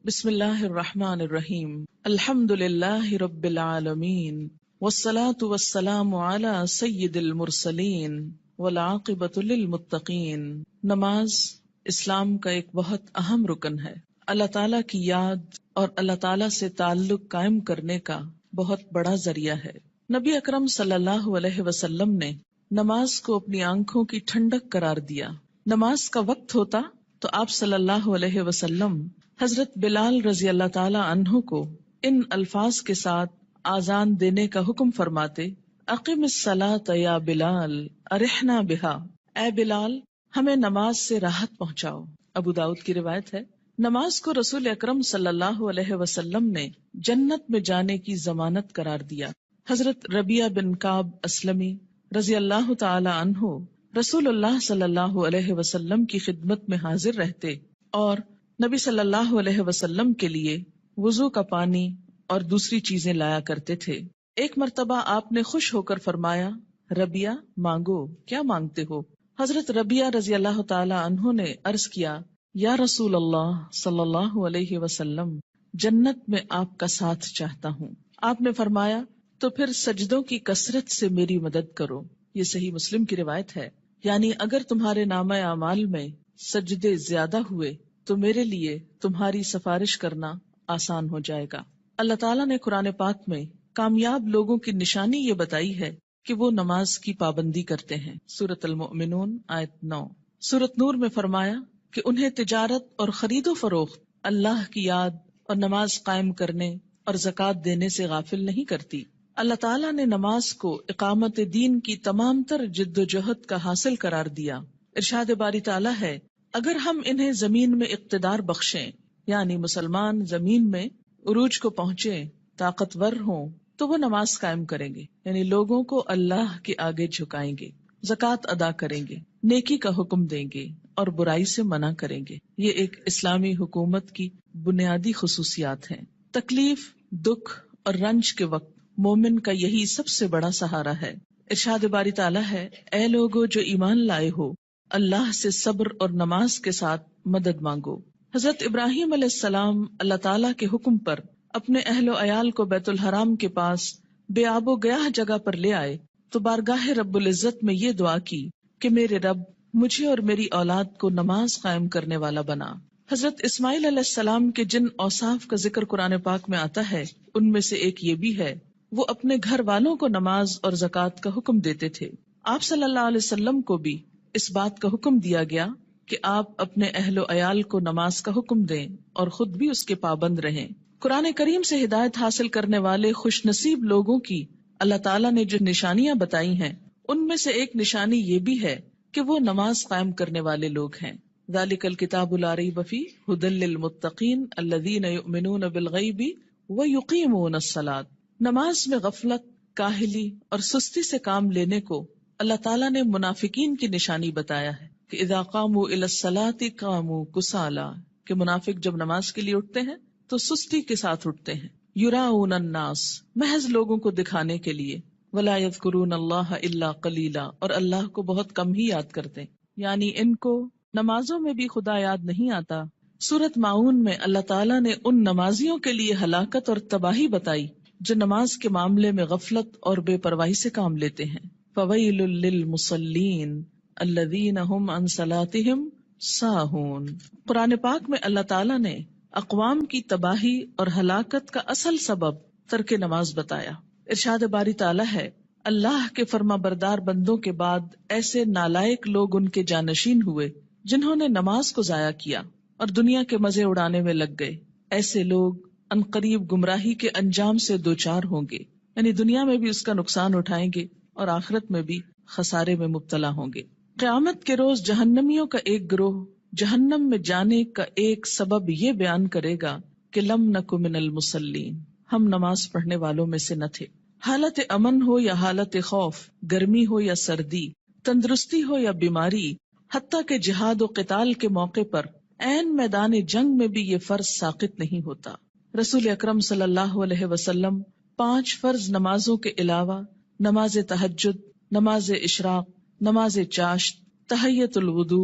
بسم اللہ الرحمن الرحیم الحمد للہ رب العالمین والصلاة والسلام علی سید المرسلین والعاقبۃ للمتقین۔ نماز اسلام کا ایک بہت اہم رکن ہے۔ اللہ تعالیٰ کی یاد اور اللہ تعالیٰ سے تعلق قائم کرنے کا بہت بڑا ذریعہ ہے۔ نبی اکرم صلی اللہ علیہ وسلم نے نماز کو اپنی آنکھوں کی ٹھنڈک قرار دیا۔ نماز کا وقت ہوتا تو آپ صلی اللہ علیہ وسلم حضرت بلال رضی اللہ تعالی عنہ کو ان الفاظ کے ساتھ آذان دینے کا حکم فرماتے: اقم الصلاۃ یا بلال ارحنا بہا، اے بلال ہمیں نماز سے راحت پہنچاؤ۔ ابو داؤد کی روایت ہے۔ نماز کو رسول اکرم صلی اللہ علیہ وسلم نے جنت میں جانے کی ضمانت قرار دیا۔ حضرت ربیعہ بن کعب اسلمی رضی اللہ تعالی عنہ رسول اللہ صلی اللہ علیہ وسلم کی خدمت میں حاضر رہتے اور نبی صلی اللہ علیہ وسلم کے لیے وضو کا پانی اور دوسری چیزیں لایا کرتے تھے۔ ایک مرتبہ آپ نے خوش ہو کر فرمایا: ربیعہ مانگو، کیا مانگتے ہو؟ حضرت ربیعہ رضی اللہ تعالی عنہ نے عرض کیا: یا رسول اللہ صلی اللہ علیہ وسلم، جنت میں آپ کا ساتھ چاہتا ہوں۔ آپ نے فرمایا: تو پھر سجدوں کی کثرت سے میری مدد کرو۔ یہ صحیح مسلم کی روایت ہے۔ یعنی اگر تمہارے نامہ اعمال میں سجدے زیادہ ہوئے تو میرے لیے تمہاری سفارش کرنا آسان ہو جائے گا۔ اللہ تعالیٰ نے قرآن پاک میں کامیاب لوگوں کی نشانی یہ بتائی ہے کہ وہ نماز کی پابندی کرتے ہیں۔ سورۃ المؤمنون آیت 9۔ سورۃ نور میں فرمایا کہ انہیں تجارت اور خرید و فروخت اللہ کی یاد اور نماز قائم کرنے اور زکوٰۃ دینے سے غافل نہیں کرتی۔ اللہ تعالیٰ نے نماز کو اقامت دین کی تمام تر جد و جہد کا حاصل قرار دیا۔ ارشاد باری تعالیٰ ہے: اگر ہم انہیں زمین میں اقتدار بخشیں، یعنی مسلمان زمین میں عروج کو پہنچے، طاقتور ہوں، تو وہ نماز قائم کریں گے، یعنی لوگوں کو اللہ کے آگے جھکائیں گے، زکوٰۃ ادا کریں گے، نیکی کا حکم دیں گے اور برائی سے منع کریں گے۔ یہ ایک اسلامی حکومت کی بنیادی خصوصیات ہیں۔ تکلیف، دکھ اور رنج کے وقت مومن کا یہی سب سے بڑا سہارا ہے۔ ارشاد باری تعالیٰ ہے: اے لوگو جو ایمان لائے ہو، اللہ سے صبر اور نماز کے ساتھ مدد مانگو۔ حضرت ابراہیم علیہ السلام اللہ تعالیٰ کے حکم پر اپنے اہل و عیال کو بیت الحرام کے پاس بے آب و گیاہ جگہ پر لے آئے تو بارگاہ رب العزت میں یہ دعا کی کہ میرے رب مجھے اور میری اولاد کو نماز قائم کرنے والا بنا۔ حضرت اسماعیل علیہ السلام کے جن اوصاف کا ذکر قرآن پاک میں آتا ہے ان میں سے ایک یہ بھی ہے، وہ اپنے گھر والوں کو نماز اور زکوٰۃ کا حکم دیتے تھے۔ آپ صلی اللہ علیہ وسلم کو بھی اس بات کا حکم دیا گیا کہ آپ اپنے اہل و عیال کو نماز کا حکم دیں اور خود بھی اس کے پابند رہیں۔ قرآن کریم سے ہدایت حاصل کرنے والے خوش نصیب لوگوں کی اللہ تعالیٰ نے جو نشانیاں بتائی ہیں ان میں سے ایک نشانی یہ بھی ہے کہ وہ نماز قائم کرنے والے لوگ ہیں۔ ذالک الکتاب لا ریب فیہ ھدی للمتقین الذین یؤمنون بالغیب ویقیمون الصلاۃ۔ نماز میں غفلت، کاہلی اور سستی سے کام لینے کو اللہ تعالیٰ نے منافقین کی نشانی بتایا ہے کہ اذا قاموا الی الصلاۃ قاموا کسالی، کہ منافق جب نماز کے لیے اٹھتے ہیں تو سستی کے ساتھ اٹھتے ہیں۔ یراؤن الناس، محض لوگوں کو دکھانے کے لیے، ولا یذکرون اللہ الا قلیلا، اور اللہ کو بہت کم ہی یاد کرتے ہیں، یعنی ان کو نمازوں میں بھی خدا یاد نہیں آتا۔ سورۃ ماعون میں اللہ تعالیٰ نے ان نمازیوں کے لیے ہلاکت اور تباہی بتائی جو نماز کے معاملے میں غفلت اور بے پرواہی سے کام لیتے ہیں۔ فویل للمصلین الذین هم عن صلاتهم ساہون۔ قرآن پاک میں اللہ تعالیٰ نے اقوام کی تباہی اور ہلاکت کا اصل سبب ترک نماز بتایا۔ ارشاد باری تعالیٰ ہے: اللہ کے فرما بردار بندوں کے بعد ایسے نالائق لوگ ان کے جانشین ہوئے جنہوں نے نماز کو ضائع کیا اور دنیا کے مزے اڑانے میں لگ گئے۔ ایسے لوگ عنقریب گمراہی کے انجام سے دوچار ہوں گے، یعنی دنیا میں بھی اس کا نقصان اٹھائیں گے اور آخرت میں بھی خسارے میں مبتلا ہوں گے۔ قیامت کے روز جہنمیوں کا ایک گروہ جہنم میں جانے کا ایک سبب یہ بیان کرے گا کہ لم نک من المصلین، ہم نماز پڑھنے والوں میں سے نہ تھے۔ حالت امن ہو یا حالت خوف، گرمی ہو یا سردی، تندرستی ہو یا بیماری، حتیٰ کہ جہاد و قتال کے موقع پر عین میدان جنگ میں بھی یہ فرض ساقط نہیں ہوتا۔ رسول اکرم صلی اللہ علیہ وسلم 5 فرض نمازوں کے علاوہ نماز تہجد، نماز اشراق، نماز چاشت، تحیت الوضو،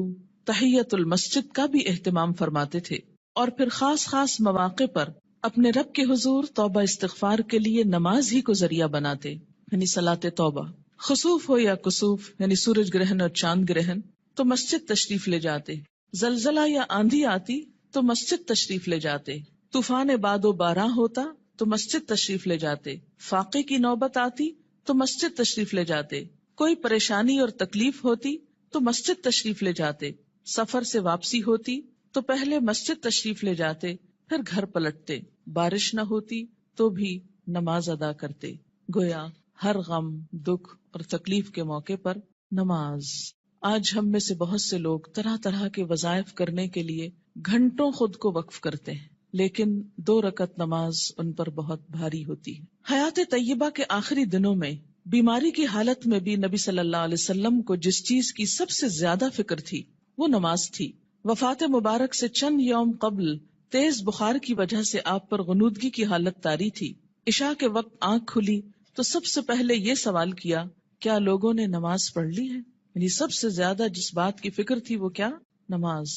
تحیت المسجد کا بھی اہتمام فرماتے تھے۔ اور پھر خاص خاص مواقع پر اپنے رب کے حضور توبہ استغفار کے لیے نماز ہی کو ذریعہ بناتے، یعنی صلاۃ توبہ۔ خسوف ہو یا کسوف یعنی سورج گرہن اور چاند گرہن تو مسجد تشریف لے جاتے، زلزلہ یا آندھی آتی تو مسجد تشریف لے جاتے، طوفان باد و باران ہوتا تو مسجد تشریف لے جاتے، فاقے کی نوبت آتی تو مسجد تشریف لے جاتے، کوئی پریشانی اور تکلیف ہوتی تو مسجد تشریف لے جاتے، سفر سے واپسی ہوتی تو پہلے مسجد تشریف لے جاتے پھر گھر پلٹتے، بارش نہ ہوتی تو بھی نماز ادا کرتے۔ گویا ہر غم، دکھ اور تکلیف کے موقع پر نماز۔ آج ہم میں سے بہت سے لوگ طرح طرح کے وظائف کرنے کے لیے گھنٹوں خود کو وقف کرتے ہیں، لیکن 2 رکعت نماز ان پر بہت بھاری ہوتی ہے۔ حیات طیبہ کے آخری دنوں میں بیماری کی حالت میں بھی نبی صلی اللہ علیہ وسلم کو جس چیز کی سب سے زیادہ فکر تھی وہ نماز تھی۔ وفات مبارک سے چند یوم قبل تیز بخار کی وجہ سے آپ پر غنودگی کی حالت طاری تھی۔ عشاء کے وقت آنکھ کھلی تو سب سے پہلے یہ سوال کیا، کیا لوگوں نے نماز پڑھ لی ہے؟ یعنی سب سے زیادہ جس بات کی فکر تھی وہ کیا؟ نماز۔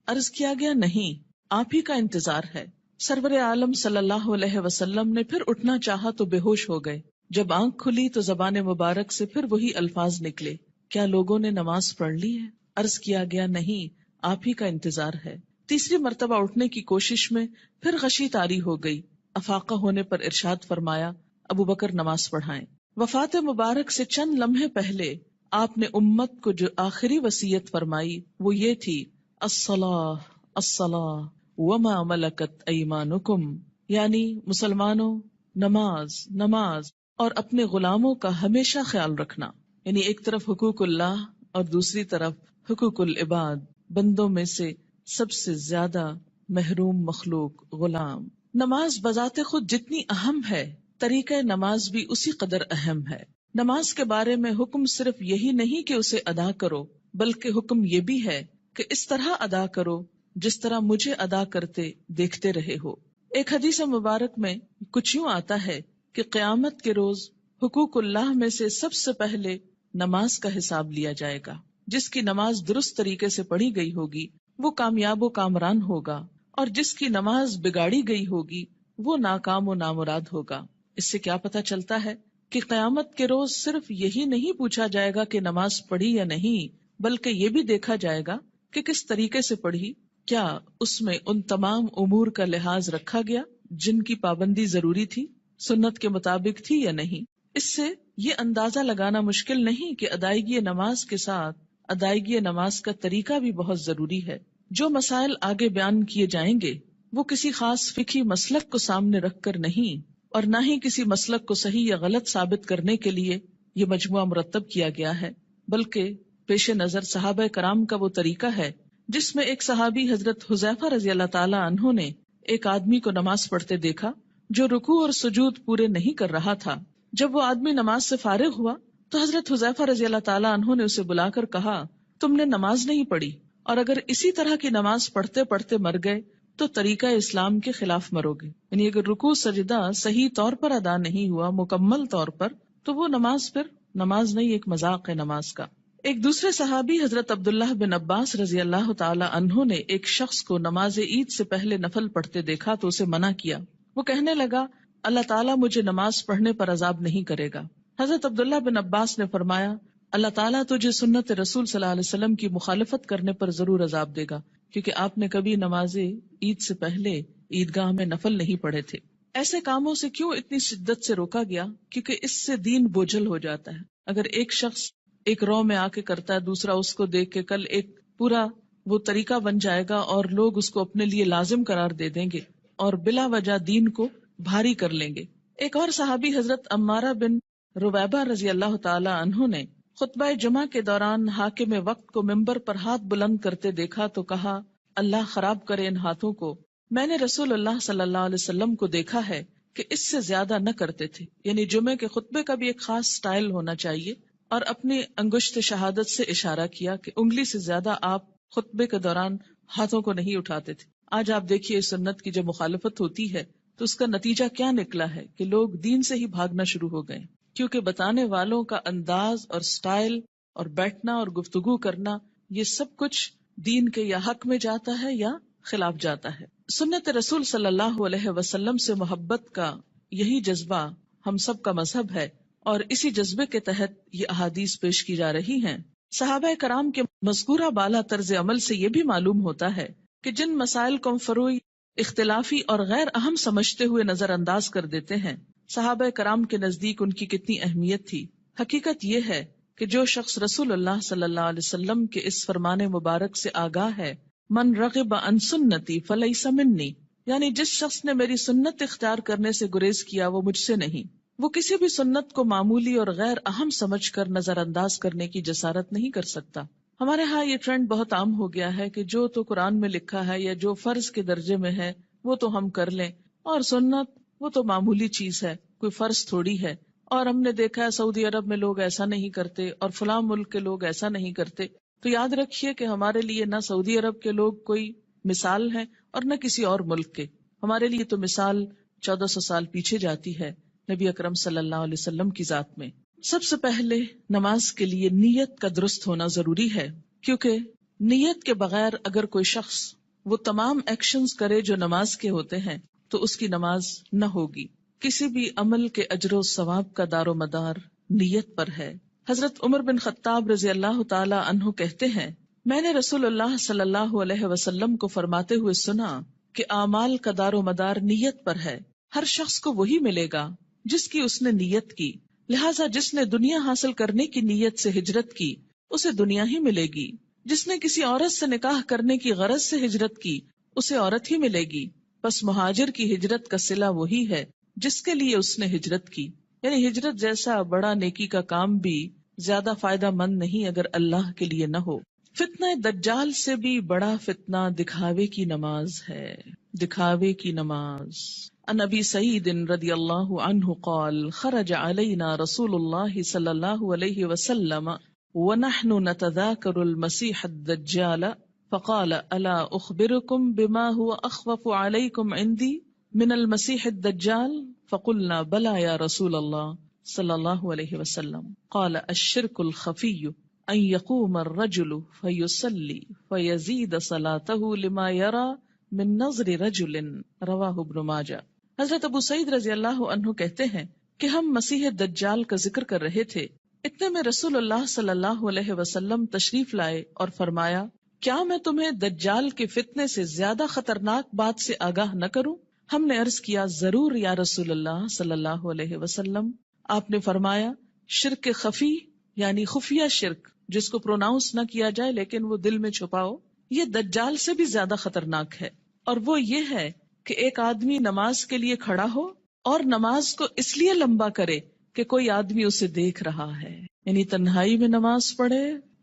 عرض کیا گیا نہیں، آپ ہی کا انتظار ہے۔ سرور عالم صلی اللہ علیہ وسلم نے پھر اٹھنا چاہا تو بے ہوش ہو گئے۔ جب آنکھ کھلی تو زبان مبارک سے پھر وہی الفاظ نکلے، کیا لوگوں نے نماز پڑھ لی ہے؟ عرض کیا گیا نہیں، آپ ہی کا انتظار ہے۔ تیسری مرتبہ اٹھنے کی کوشش میں پھر غشی طاری ہو گئی۔ افاقہ ہونے پر ارشاد فرمایا، ابو بکر نماز پڑھائیں۔ وفات مبارک سے چند لمحے پہلے آپ نے امت کو جو آخری وصیت فرمائی وہ یہ تھی، الصلاۃ الصلاۃ وما ملکت ایمانکم، یعنی مسلمانوں نماز نماز اور اپنے غلاموں کا ہمیشہ خیال رکھنا، یعنی ایک طرف حقوق اللہ اور دوسری طرف حقوق العباد، بندوں میں سے سب سے زیادہ محروم مخلوق غلام۔ نماز بذات خود جتنی اہم ہے، طریقہ نماز بھی اسی قدر اہم ہے۔ نماز کے بارے میں حکم صرف یہی نہیں کہ اسے ادا کرو، بلکہ حکم یہ بھی ہے کہ اس طرح ادا کرو جس طرح مجھے ادا کرتے دیکھتے رہے ہو۔ ایک حدیث مبارک میں کچھ یوں آتا ہے کہ قیامت کے روز حقوق اللہ میں سے سب سے پہلے نماز کا حساب لیا جائے گا۔ جس کی نماز درست طریقے سے پڑھی گئی ہوگی وہ کامیاب و کامران ہوگا، اور جس کی نماز بگاڑی گئی ہوگی وہ ناکام و نامراد ہوگا۔ اس سے کیا پتہ چلتا ہے کہ قیامت کے روز صرف یہی نہیں پوچھا جائے گا کہ نماز پڑھی یا نہیں، بلکہ یہ بھی دیکھا جائے گا کہ کس طریقے سے پڑھی، کیا اس میں ان تمام امور کا لحاظ رکھا گیا جن کی پابندی ضروری تھی، سنت کے مطابق تھی یا نہیں۔ اس سے یہ اندازہ لگانا مشکل نہیں کہ ادائیگی نماز کے ساتھ ادائیگی نماز کا طریقہ بھی بہت ضروری ہے۔ جو مسائل آگے بیان کیے جائیں گے وہ کسی خاص فقہی مسلک کو سامنے رکھ کر نہیں، اور نہ ہی کسی مسلک کو صحیح یا غلط ثابت کرنے کے لیے یہ مجموعہ مرتب کیا گیا ہے، بلکہ پیش نظر صحابہ کرام کا وہ طریقہ ہے جس میں ایک صحابی حضرت حذیفہ رضی اللہ تعالی عنہ نے ایک آدمی کو نماز پڑھتے دیکھا جو رکوع اور سجود پورے نہیں کر رہا تھا۔ جب وہ آدمی نماز سے فارغ ہوا تو حضرت حذیفہ رضی اللہ تعالی عنہ نے اسے بلا کر کہا، تم نے نماز نہیں پڑھی، اور اگر اسی طرح کی نماز پڑھتے پڑھتے مر گئے تو طریقہ اسلام کے خلاف مرو گے۔ یعنی اگر رکوع سجدہ صحیح طور پر ادا نہیں ہوا مکمل طور پر تو وہ نماز پھر نماز نہیں، ایک مذاق ہے نماز کا۔ ایک دوسرے صحابی حضرت عبداللہ بن عباس رضی اللہ تعالی عنہ نے ایک شخص کو نماز عید سے پہلے نفل پڑھتے دیکھا تو اسے منع کیا۔ وہ کہنے لگا، اللہ تعالیٰ مجھے نماز پڑھنے پر عذاب نہیں کرے گا۔ حضرت عبداللہ بن عباس نے فرمایا، اللہ تعالیٰ تجھے سنت رسول صلی اللہ علیہ وسلم کی مخالفت کرنے پر ضرور عذاب دے گا، کیونکہ آپ نے کبھی نماز عید سے پہلے عیدگاہ میں نفل نہیں پڑھے تھے۔ ایسے کاموں سے کیوں اتنی شدت سے روکا گیا؟ کیونکہ اس سے دین بوجھل ہو جاتا ہے۔ اگر ایک شخص ایک رو میں آ کے کرتا ہے، دوسرا اس کو دیکھ کے کل ایک پورا وہ طریقہ بن جائے گا اور لوگ اس کو اپنے لیے لازم قرار دے دیں گے اور بلا وجہ دین کو بھاری کر لیں گے۔ ایک اور صحابی حضرت عمارہ بن ربیبہ رضی اللہ تعالی عنہ نے خطبہ جمعہ کے دوران حاکم وقت کو ممبر پر ہاتھ بلند کرتے دیکھا تو کہا، اللہ خراب کرے ان ہاتھوں کو، میں نے رسول اللہ صلی اللہ علیہ وسلم کو دیکھا ہے کہ اس سے زیادہ نہ کرتے تھے۔ یعنی جمعے کے خطبے کا بھی ایک خاص سٹائل ہونا چاہیے، اور اپنی انگشت شہادت سے اشارہ کیا کہ انگلی سے زیادہ آپ خطبے کے دوران ہاتھوں کو نہیں اٹھاتے تھے۔ آج آپ دیکھیے سنت کی جو مخالفت ہوتی ہے تو اس کا نتیجہ کیا نکلا ہے کہ لوگ دین سے ہی بھاگنا شروع ہو گئے، کیونکہ بتانے والوں کا انداز اور سٹائل اور بیٹھنا اور گفتگو کرنا یہ سب کچھ دین کے یا حق میں جاتا ہے یا خلاف جاتا ہے۔ سنت رسول صلی اللہ علیہ وسلم سے محبت کا یہی جذبہ ہم سب کا مذہب ہے، اور اسی جذبے کے تحت یہ احادیث پیش کی جا رہی ہیں۔ صحابہ کرام کے مذکورہ بالا طرز عمل سے یہ بھی معلوم ہوتا ہے کہ جن مسائل کو ہم فروعی، اختلافی اور غیر اہم سمجھتے ہوئے نظر انداز کر دیتے ہیں، صحابہ کرام کے نزدیک ان کی کتنی اہمیت تھی۔ حقیقت یہ ہے کہ جو شخص رسول اللہ صلی اللہ علیہ وسلم کے اس فرمان مبارک سے آگاہ ہے، من رغب عن سنتی فلیس منی، یعنی جس شخص نے میری سنت اختیار کرنے سے گریز کیا وہ مجھ سے نہیں، وہ کسی بھی سنت کو معمولی اور غیر اہم سمجھ کر نظر انداز کرنے کی جسارت نہیں کر سکتا۔ ہمارے ہاں یہ ٹرینڈ بہت عام ہو گیا ہے کہ جو تو قرآن میں لکھا ہے یا جو فرض کے درجے میں ہے وہ تو ہم کر لیں، اور سنت وہ تو معمولی چیز ہے، کوئی فرض تھوڑی ہے۔ اور ہم نے دیکھا ہے سعودی عرب میں لوگ ایسا نہیں کرتے اور فلاں ملک کے لوگ ایسا نہیں کرتے۔ تو یاد رکھیے کہ ہمارے لیے نہ سعودی عرب کے لوگ کوئی مثال ہیں اور نہ کسی اور ملک کے، ہمارے لیے تو مثال 1400 سال پیچھے جاتی ہے نبی اکرم صلی اللہ علیہ وسلم کی ذات میں۔ سب سے پہلے نماز کے لیے نیت کا درست ہونا ضروری ہے، کیونکہ نیت کے بغیر اگر کوئی شخص وہ تمام ایکشنز کرے جو نماز کے ہوتے ہیں تو اس کی نماز نہ ہوگی۔ کسی بھی عمل کے اجر و ثواب کا دار و مدار نیت پر ہے۔ حضرت عمر بن خطاب رضی اللہ تعالی عنہ کہتے ہیں، میں نے رسول اللہ صلی اللہ علیہ وسلم کو فرماتے ہوئے سنا کہ اعمال کا دار و مدار نیت پر ہے، ہر شخص کو وہی ملے گا جس کی اس نے نیت کی، لہٰذا جس نے دنیا حاصل کرنے کی نیت سے ہجرت کی اسے دنیا ہی ملے گی، جس نے کسی عورت سے نکاح کرنے کی غرض سے ہجرت کی اسے عورت ہی ملے گی، بس مہاجر کی ہجرت کا صلہ وہی ہے جس کے لیے اس نے ہجرت کی۔ یعنی ہجرت جیسا بڑا نیکی کا کام بھی زیادہ فائدہ مند نہیں اگر اللہ کے لیے نہ ہو۔ فتنہ دجال سے بھی بڑا فتنہ دکھاوے کی نماز ہے، دکھاوے کی نماز۔ عن ابی سعید رضی اللہ عنہ قال خرج علینا رسول اللہ صلی اللہ علیہ وسلم ونحن نتذاکر المسیح الدجال فقال الا اخبرکم بما هو اخوف علیکم عندی من المسیح الدجال فقلنا بلا یا رسول اللہ صلی اللہ علیہ وسلم قال الشرک الخفی ان یقوم الرجل فیصلی فیزید صلاته لما یرى من نظر رجل رواہ ابن ماجہ۔ حضرت ابو سعید رضی اللہ عنہ کہتے ہیں کہ ہم مسیح دجال کا ذکر کر رہے تھے، اتنے میں رسول اللہ صلی اللہ علیہ وسلم تشریف لائے اور فرمایا، کیا میں تمہیں دجال کے فتنے سے زیادہ خطرناک بات سے آگاہ نہ کروں؟ ہم نے عرض کیا، ضرور یا رسول اللہ صلی اللہ علیہ وسلم۔ آپ نے فرمایا، شرک خفی یعنی خفیہ شرک جس کو پروناؤنس نہ کیا جائے لیکن وہ دل میں چھپاؤ، یہ دجال سے بھی زیادہ خطرناک ہے، اور وہ یہ ہے کہ ایک آدمی نماز کے لیے کھڑا ہو اور نماز کو اس لیے لمبا کرے کہ کوئی آدمی اسے دیکھ رہا ہے، یعنی تنہائی میں نماز پڑھے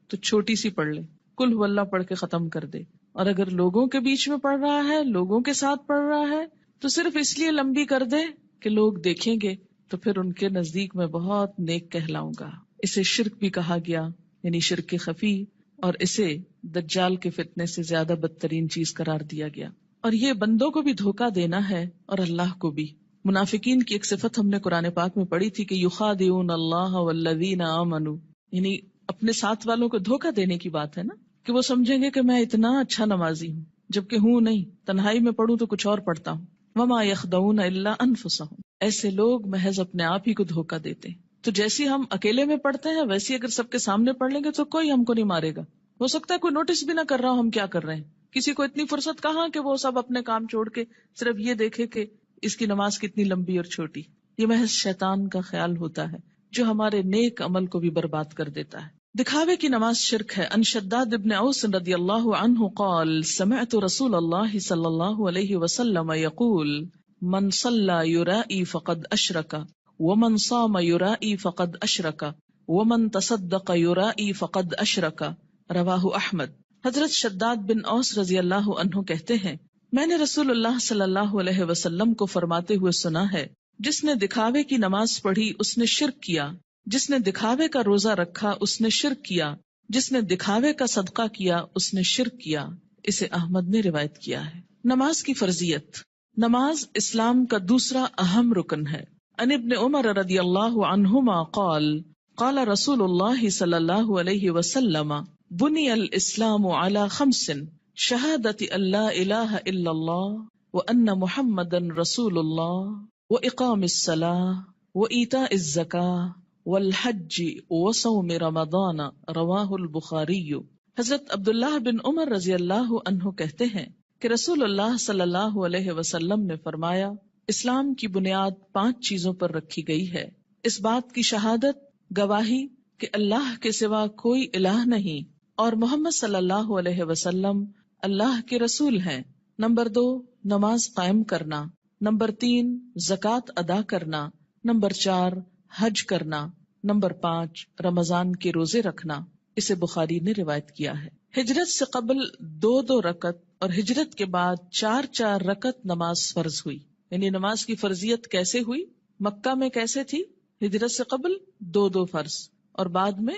تو چھوٹی سی پڑھ لے، قل هو اللہ پڑھ کے ختم کر دے، اور اگر لوگوں کے بیچ میں پڑھ رہا ہے، لوگوں کے ساتھ پڑھ رہا ہے تو صرف اس لیے لمبی کر دے کہ لوگ دیکھیں گے تو پھر ان کے نزدیک میں بہت نیک کہلاؤں گا۔ اسے شرک بھی کہا گیا، یعنی شرک خفی، اور اسے دجال کے فتنے سے زیادہ بدترین چیز قرار دیا گیا۔ اور یہ بندوں کو بھی دھوکہ دینا ہے اور اللہ کو بھی۔ منافقین کی ایک صفت ہم نے قرآن پاک میں پڑھی تھی کہ یخادعون اللہ والذین آمنوا، یعنی اپنے ساتھ والوں کو دھوکہ دینے کی بات ہے نا، کہ وہ سمجھیں گے کہ میں اتنا اچھا نمازی ہوں جبکہ ہوں نہیں، تنہائی میں پڑھوں تو کچھ اور پڑھتا ہوں۔ وما یخدعون الا انفسهم، ایسے لوگ محض اپنے آپ ہی کو دھوکہ دیتے ہیں۔ تو جیسی ہم اکیلے میں پڑھتے ہیں ویسی اگر سب کے سامنے پڑھ لیں گے تو کوئی ہم کو نہیں مارے گا، ہو سکتا ہے کوئی نوٹس بھی نہ کر رہا ہو ہم کیا کر رہے ہیں، کسی کو اتنی فرصت کہاں کہ وہ سب اپنے کام چھوڑ کے صرف یہ دیکھے کہ اس کی نماز کتنی لمبی اور چھوٹی۔ یہ محض شیطان کا خیال ہوتا ہے جو ہمارے نیک عمل کو بھی برباد کر دیتا ہے۔ دکھاوے کی نماز شرک ہے۔ ان شداد ابن اوس رضی اللہ عنہ قال سمعت رسول اللہ صلی اللہ علیہ وسلم یقول من صلی یرائی فقد اشرک ومن صام یرائی فقد اشرک ومن تصدق یرائی فقد اشرک، رواہ احمد۔ حضرت شداد بن اوس رضی اللہ عنہ کہتے ہیں، میں نے رسول اللہ صلی اللہ علیہ وسلم کو فرماتے ہوئے سنا ہے، جس نے دکھاوے کی نماز پڑھی اس نے شرک کیا، جس نے دکھاوے کا روزہ رکھا اس نے شرک کیا، جس نے دکھاوے کا صدقہ کیا اس نے شرک کیا۔ اسے احمد نے روایت کیا ہے۔ نماز کی فرضیت۔ نماز اسلام کا دوسرا اہم رکن ہے۔ عن ابن عمر رضی اللہ عنہما قال قال رسول اللہ صلی اللہ علیہ وسلم بنی الاسلام علی خمس شہادت ان لا الہ الا اللہ وأن محمدًا رسول الله وإقام الصلاة وإيتاء الزكاة والحج وصوم رمضان رواہ البخاری۔ حضرت عبداللہ بن عمر رضی اللہ عنہ کہتے ہیں کہ رسول اللہ صلی اللہ علیہ وسلم نے فرمایا، اسلام کی بنیاد 5 چیزوں پر رکھی گئی ہے، اس بات کی شہادت، گواہی کہ اللہ کے سوا کوئی الہ نہیں اور محمد صلی اللہ علیہ وسلم اللہ کے رسول ہیں۔ نمبر 2، نماز قائم کرنا۔ نمبر 3، زکوٰۃ ادا کرنا۔ نمبر 4، حج کرنا۔ نمبر 5، رمضان کے روزے رکھنا۔ اسے بخاری نے روایت کیا ہے۔ ہجرت سے قبل 2 رکعت اور ہجرت کے بعد 4 رکعت نماز فرض ہوئی۔ یعنی نماز کی فرضیت کیسے ہوئی؟ مکہ میں کیسے تھی؟ ہجرت سے قبل 2 فرض اور بعد میں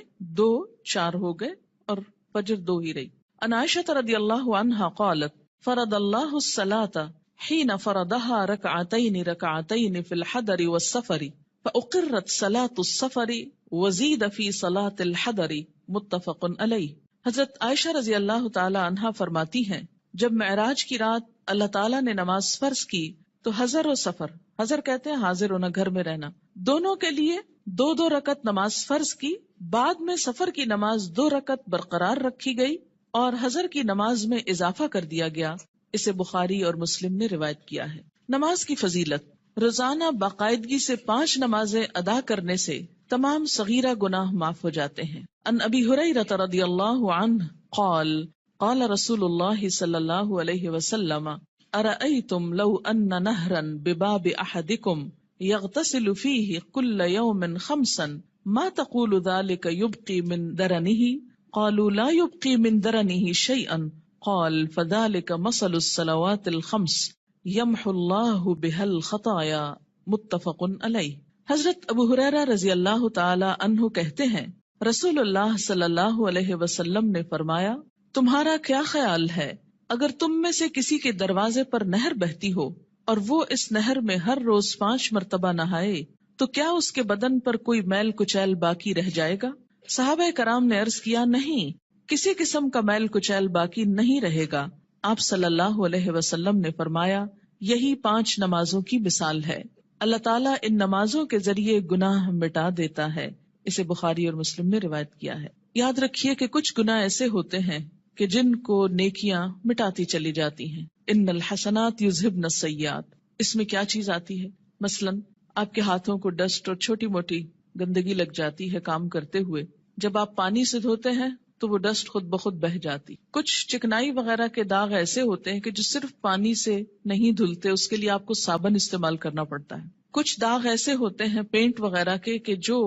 4 ہو گئے اور فجر 2 ہی رہی۔ عن عائشہ رضی اللہ عنہا قالت فرض اللہ الصلاة حين فرضها ركعتين في الحضر والسفر فأقرت صلاة السفر وزید فی صلاة الحضر متفق علیہ۔ حضرت عائشہ رضی اللہ تعالی عنہا فرماتی ہیں، جب معراج کی رات اللہ تعالیٰ نے نماز فرض کی تو حضر و سفر، حضر کہتے ہیں حاضر ہونا، گھر میں رہنا، دونوں کے لیے 2 رکعت نماز فرض کی، بعد میں سفر کی نماز 2 رکعت برقرار رکھی گئی اور حضر کی نماز میں اضافہ کر دیا گیا۔ اسے بخاری اور مسلم نے روایت کیا ہے۔ نماز کی فضیلت، روزانہ باقاعدگی سے 5 نمازیں ادا کرنے سے تمام صغیرہ گناہ معاف ہو جاتے ہیں۔ ان ابی ہریرہ رضی اللہ عنہ قال قال رسول اللہ صلی اللہ علیہ وسلم ارأیتم لو ان نہرا بباب احدکم یغتسل فیہ کل یوم 5 ما تقول ذلك یبقی من درنہ قالوا لا یبقی من درنہ شیئا قال فذلك مثل الصلوات الخمس یمحو اللہ بها الخطایا متفق علیہ۔ حضرت ابو ہریرہ رضی اللہ تعالی عنہ کہتے ہیں، رسول اللہ صلی اللہ علیہ وسلم نے فرمایا، تمہارا کیا خیال ہے اگر تم میں سے کسی کے دروازے پر نہر بہتی ہو اور وہ اس نہر میں ہر روز 5 مرتبہ نہائے تو کیا اس کے بدن پر کوئی میل کچیل باقی رہ جائے گا؟ صحابہ کرام نے عرض کیا، نہیں، کسی قسم کا میل کچیل باقی نہیں رہے گا۔ آپ صلی اللہ علیہ وسلم نے فرمایا، یہی 5 نمازوں کی مثال ہے، اللہ تعالیٰ ان نمازوں کے ذریعے گناہ مٹا دیتا ہے۔ اسے بخاری اور مسلم نے روایت کیا ہے۔ یاد رکھیے کہ کچھ گناہ ایسے ہوتے ہیں کہ جن کو نیکیاں مٹاتی چلی جاتی ہیں۔ ان الحسنات یذہبن السیئات، اس میں کیا چیز آتی ہے؟ مثلا آپ کے ہاتھوں کو ڈسٹ اور چھوٹی موٹی گندگی لگ جاتی ہے کام کرتے ہوئے، جب آپ پانی سے دھوتے ہیں تو وہ ڈسٹ خود بخود بہہ جاتی۔ کچھ چکنائی وغیرہ کے داغ ایسے ہوتے ہیں کہ جو صرف پانی سے نہیں دھلتے، اس کے لیے آپ کو صابن استعمال کرنا پڑتا ہے۔ کچھ داغ ایسے ہوتے ہیں پینٹ وغیرہ کے کہ جو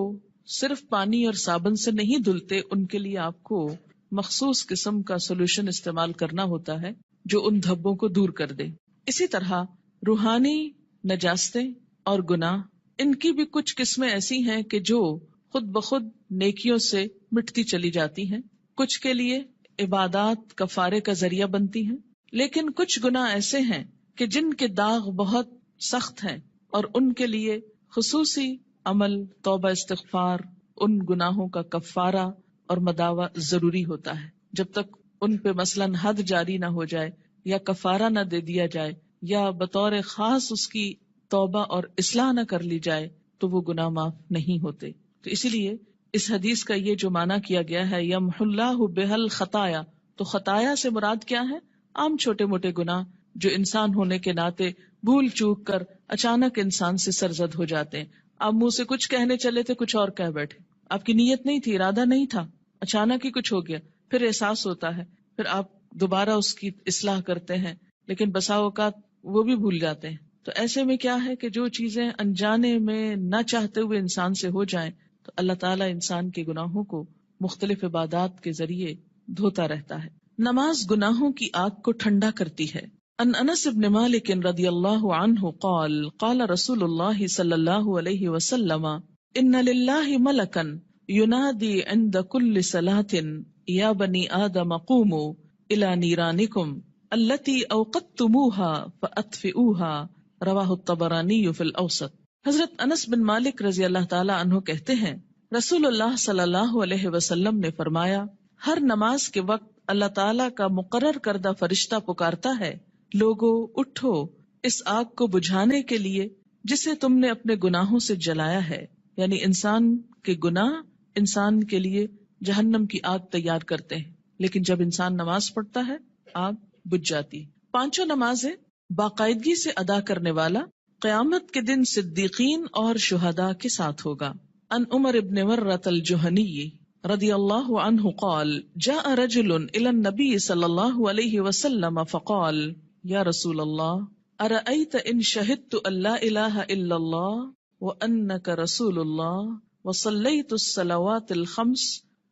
صرف پانی اور صابن سے نہیں دھلتے، ان کے لیے آپ کو مخصوص قسم کا سولوشن استعمال کرنا ہوتا ہے جو ان دھبوں کو دور کر دے۔ اسی طرح روحانی نجاستیں اور گناہ، ان کی بھی کچھ قسمیں ایسی ہیں کہ جو خود بخود نیکیوں سے مٹتی چلی جاتی ہیں، کچھ کے لیے عبادات کفارے کا ذریعہ بنتی ہیں، لیکن کچھ گناہ ایسے ہیں کہ جن کے داغ بہت سخت ہیں اور ان کے لیے خصوصی عمل، توبہ، استغفار، ان گناہوں کا کفارہ اور مداوع ضروری ہوتا ہے۔ جب تک ان پہ مثلاً حد جاری نہ ہو جائے یا کفارہ نہ دے دیا جائے یا بطور خاص اس کی توبہ اور اصلاح نہ کر لی جائے تو وہ گناہ معاف نہیں ہوتے۔ تو اسی لیے اس حدیث کا یہ جو معنی کیا گیا ہے یمحو اللہ بہل خطایا، تو خطایا سے مراد کیا ہے؟ عام چھوٹے موٹے گناہ جو انسان ہونے کے ناطے بھول چوک کر اچانک انسان سے سرزد ہو جاتے ہیں۔ آپ منہ سے کچھ کہنے چلے تھے، کچھ اور کہہ بیٹھے، آپ کی نیت نہیں تھی، ارادہ نہیں تھا، اچانک ہی کچھ ہو گیا، پھر احساس ہوتا ہے، پھر آپ دوبارہ اس کی اصلاح کرتے ہیں، لیکن بسا اوقات وہ بھی بھول جاتے ہیں۔ تو ایسے میں کیا ہے کہ جو چیزیں انجانے میں نہ چاہتے ہوئے انسان سے ہو جائیں تو اللہ تعالیٰ انسان کے گناہوں کو مختلف عبادات کے ذریعے دھوتا رہتا ہے۔ نماز گناہوں کی آگ کو ٹھنڈا کرتی ہے۔ ان انس بن مالک رضی اللہ عنہ قال قال رسول اللہ صلی اللہ علیہ وسلم ان للہ ملکا ینادی عند کل صلاة یا بنی آدم قوموا الی نیرانکم التی اوقدتموها فاطفئوها رواہ الطبرانی فی الاوسط۔ حضرت انس بن مالک رضی اللہ تعالی عنہ کہتے ہیں، رسول اللہ صلی اللہ علیہ وسلم نے فرمایا، ہر نماز کے وقت اللہ تعالیٰ کا مقرر کردہ فرشتہ پکارتا ہے لوگو اٹھو اس آگ کو بجھانے کے لیے جسے تم نے اپنے گناہوں سے جلایا ہے، یعنی انسان کے گناہ انسان کے لیے جہنم کی آگ تیار کرتے ہیں، لیکن جب انسان نماز پڑھتا ہے آگ بجھ جاتی۔ پانچوں نمازیں باقاعدگی سے ادا کرنے والا قیامت کے دن صدیقین اور شہداء کے ساتھ ہوگا۔ ان عمر ابن مرۃ الجہنی رضی اللہ عنہ قال جاء رجل الى النبی صلی اللہ علیہ وسلم فقال یا رسول اللہ ارأیت ان شہدت ان لا الہ الا اللہ وانک رسول اللہ وصلیت الصلوات الخمس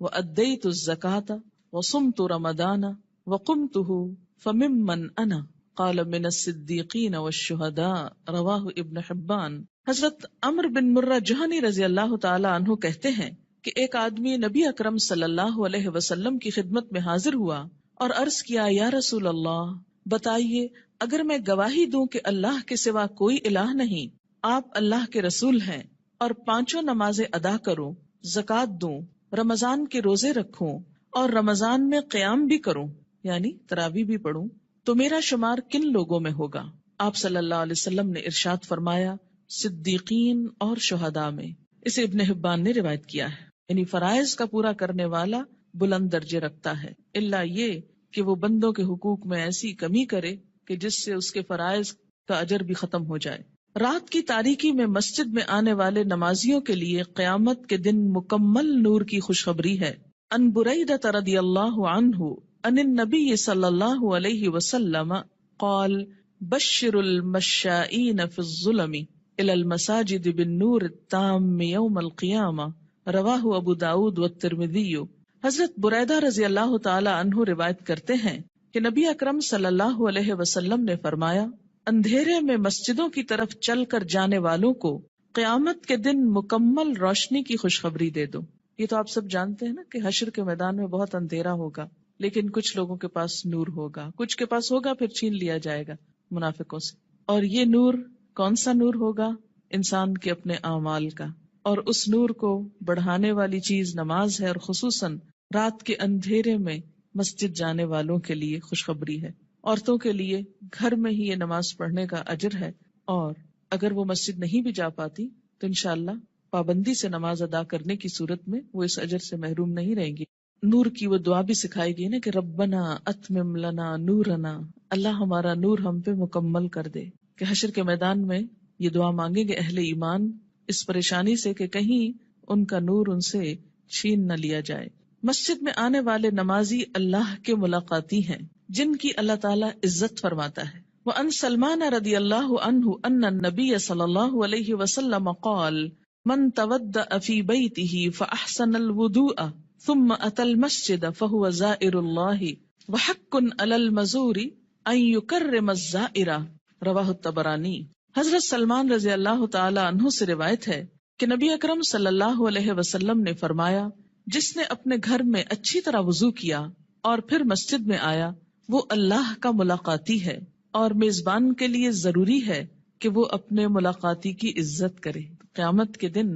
وادیت الزکاة وصمت رمضان وقمته فممن انا قال من الصدیقین والشہداء رواہ ابن حبان۔ حضرت عمر بن مرہ جہنی رضی اللہ تعالی عنہ کہتے ہیں کہ ایک آدمی نبی اکرم صلی اللہ علیہ وسلم کی خدمت میں حاضر ہوا اور عرض کیا یا رسول اللہ بتائیے اگر میں گواہی دوں کہ اللہ کے سوا کوئی الہ نہیں، آپ اللہ کے رسول ہیں، اور پانچوں نمازیں ادا کروں، زکوٰۃ دوں، رمضان کے روزے رکھوں اور رمضان میں قیام بھی کروں یعنی تراویح بھی پڑھوں، تو میرا شمار کن لوگوں میں ہوگا؟ آپ صلی اللہ علیہ وسلم نے ارشاد فرمایا صدیقین اور شہداء میں۔ اسے ابن حبان نے روایت کیا ہے۔ یعنی فرائض کا پورا کرنے والا بلند درجے رکھتا ہے، الا یہ کہ وہ بندوں کے حقوق میں ایسی کمی کرے کہ جس سے اس کے فرائض کا اجر بھی ختم ہو جائے۔ رات کی تاریکی میں مسجد میں آنے والے نمازیوں کے لیے قیامت کے دن مکمل نور کی خوشخبری ہے۔ ان بریدہ رضی اللہ عنہ ان النبی صلی اللہ علیہ وسلم قال بشر المشائین فی الظلم الى المساجد بالنور التام یوم القیامہ رواہ ابو داود والترمذی۔ حضرت بریدہ رضی اللہ تعالی عنہ روایت کرتے ہیں کہ نبی اکرم صلی اللہ علیہ وسلم نے فرمایا اندھیرے میں مسجدوں کی طرف چل کر جانے والوں کو قیامت کے دن مکمل روشنی کی خوشخبری دے دو۔ یہ تو آپ سب جانتے ہیں نا کہ حشر کے میدان میں بہت اندھیرا ہوگا، لیکن کچھ لوگوں کے پاس نور ہوگا، کچھ کے پاس ہوگا پھر چھین لیا جائے گا منافقوں سے۔ اور یہ نور کون سا نور ہوگا؟ انسان کے اپنے اعمال کا، اور اس نور کو بڑھانے والی چیز نماز ہے، اور خصوصاً رات کے اندھیرے میں مسجد جانے والوں کے لیے خوشخبری ہے۔ عورتوں کے لیے گھر میں ہی یہ نماز پڑھنے کا اجر ہے، اور اگر وہ مسجد نہیں بھی جا پاتی تو انشاءاللہ پابندی سے نماز ادا کرنے کی صورت میں وہ اس اجر سے محروم نہیں رہیں گی۔ نور کی وہ دعا بھی سکھائی گئی نا کہ ربنا اتمم لنا نورنا، اللہ ہمارا نور ہم پہ مکمل کر دے، کہ حشر کے میدان میں یہ دعا مانگیں گے اہل ایمان اس پریشانی سے کہ کہیں ان کا نور ان سے چھین نہ لیا جائے۔ مسجد میں آنے والے نمازی اللہ کے ملاقاتی ہیں جن کی اللہ تعالیٰ عزت فرماتا ہے۔ وَأَن سلمان رضی اللہ عنہ ان النبی صلی اللہ علیہ وسلم قال من تودأ فی بیتہ فاحسن الوضوء ثم اتى المسجد فهو زائر اللہ وحق علی المزور ان یکرم الزائر رواہ الطبرانی۔ حضرت سلمان رضی اللہ تعالی عنہ سے روایت ہے کہ نبی اکرم صلی اللہ علیہ وسلم نے فرمایا جس نے اپنے گھر میں اچھی طرح وضو کیا اور پھر مسجد میں آیا وہ اللہ کا ملاقاتی ہے، اور میزبان کے لیے ضروری ہے کہ وہ اپنے ملاقاتی کی عزت کرے۔ قیامت کے دن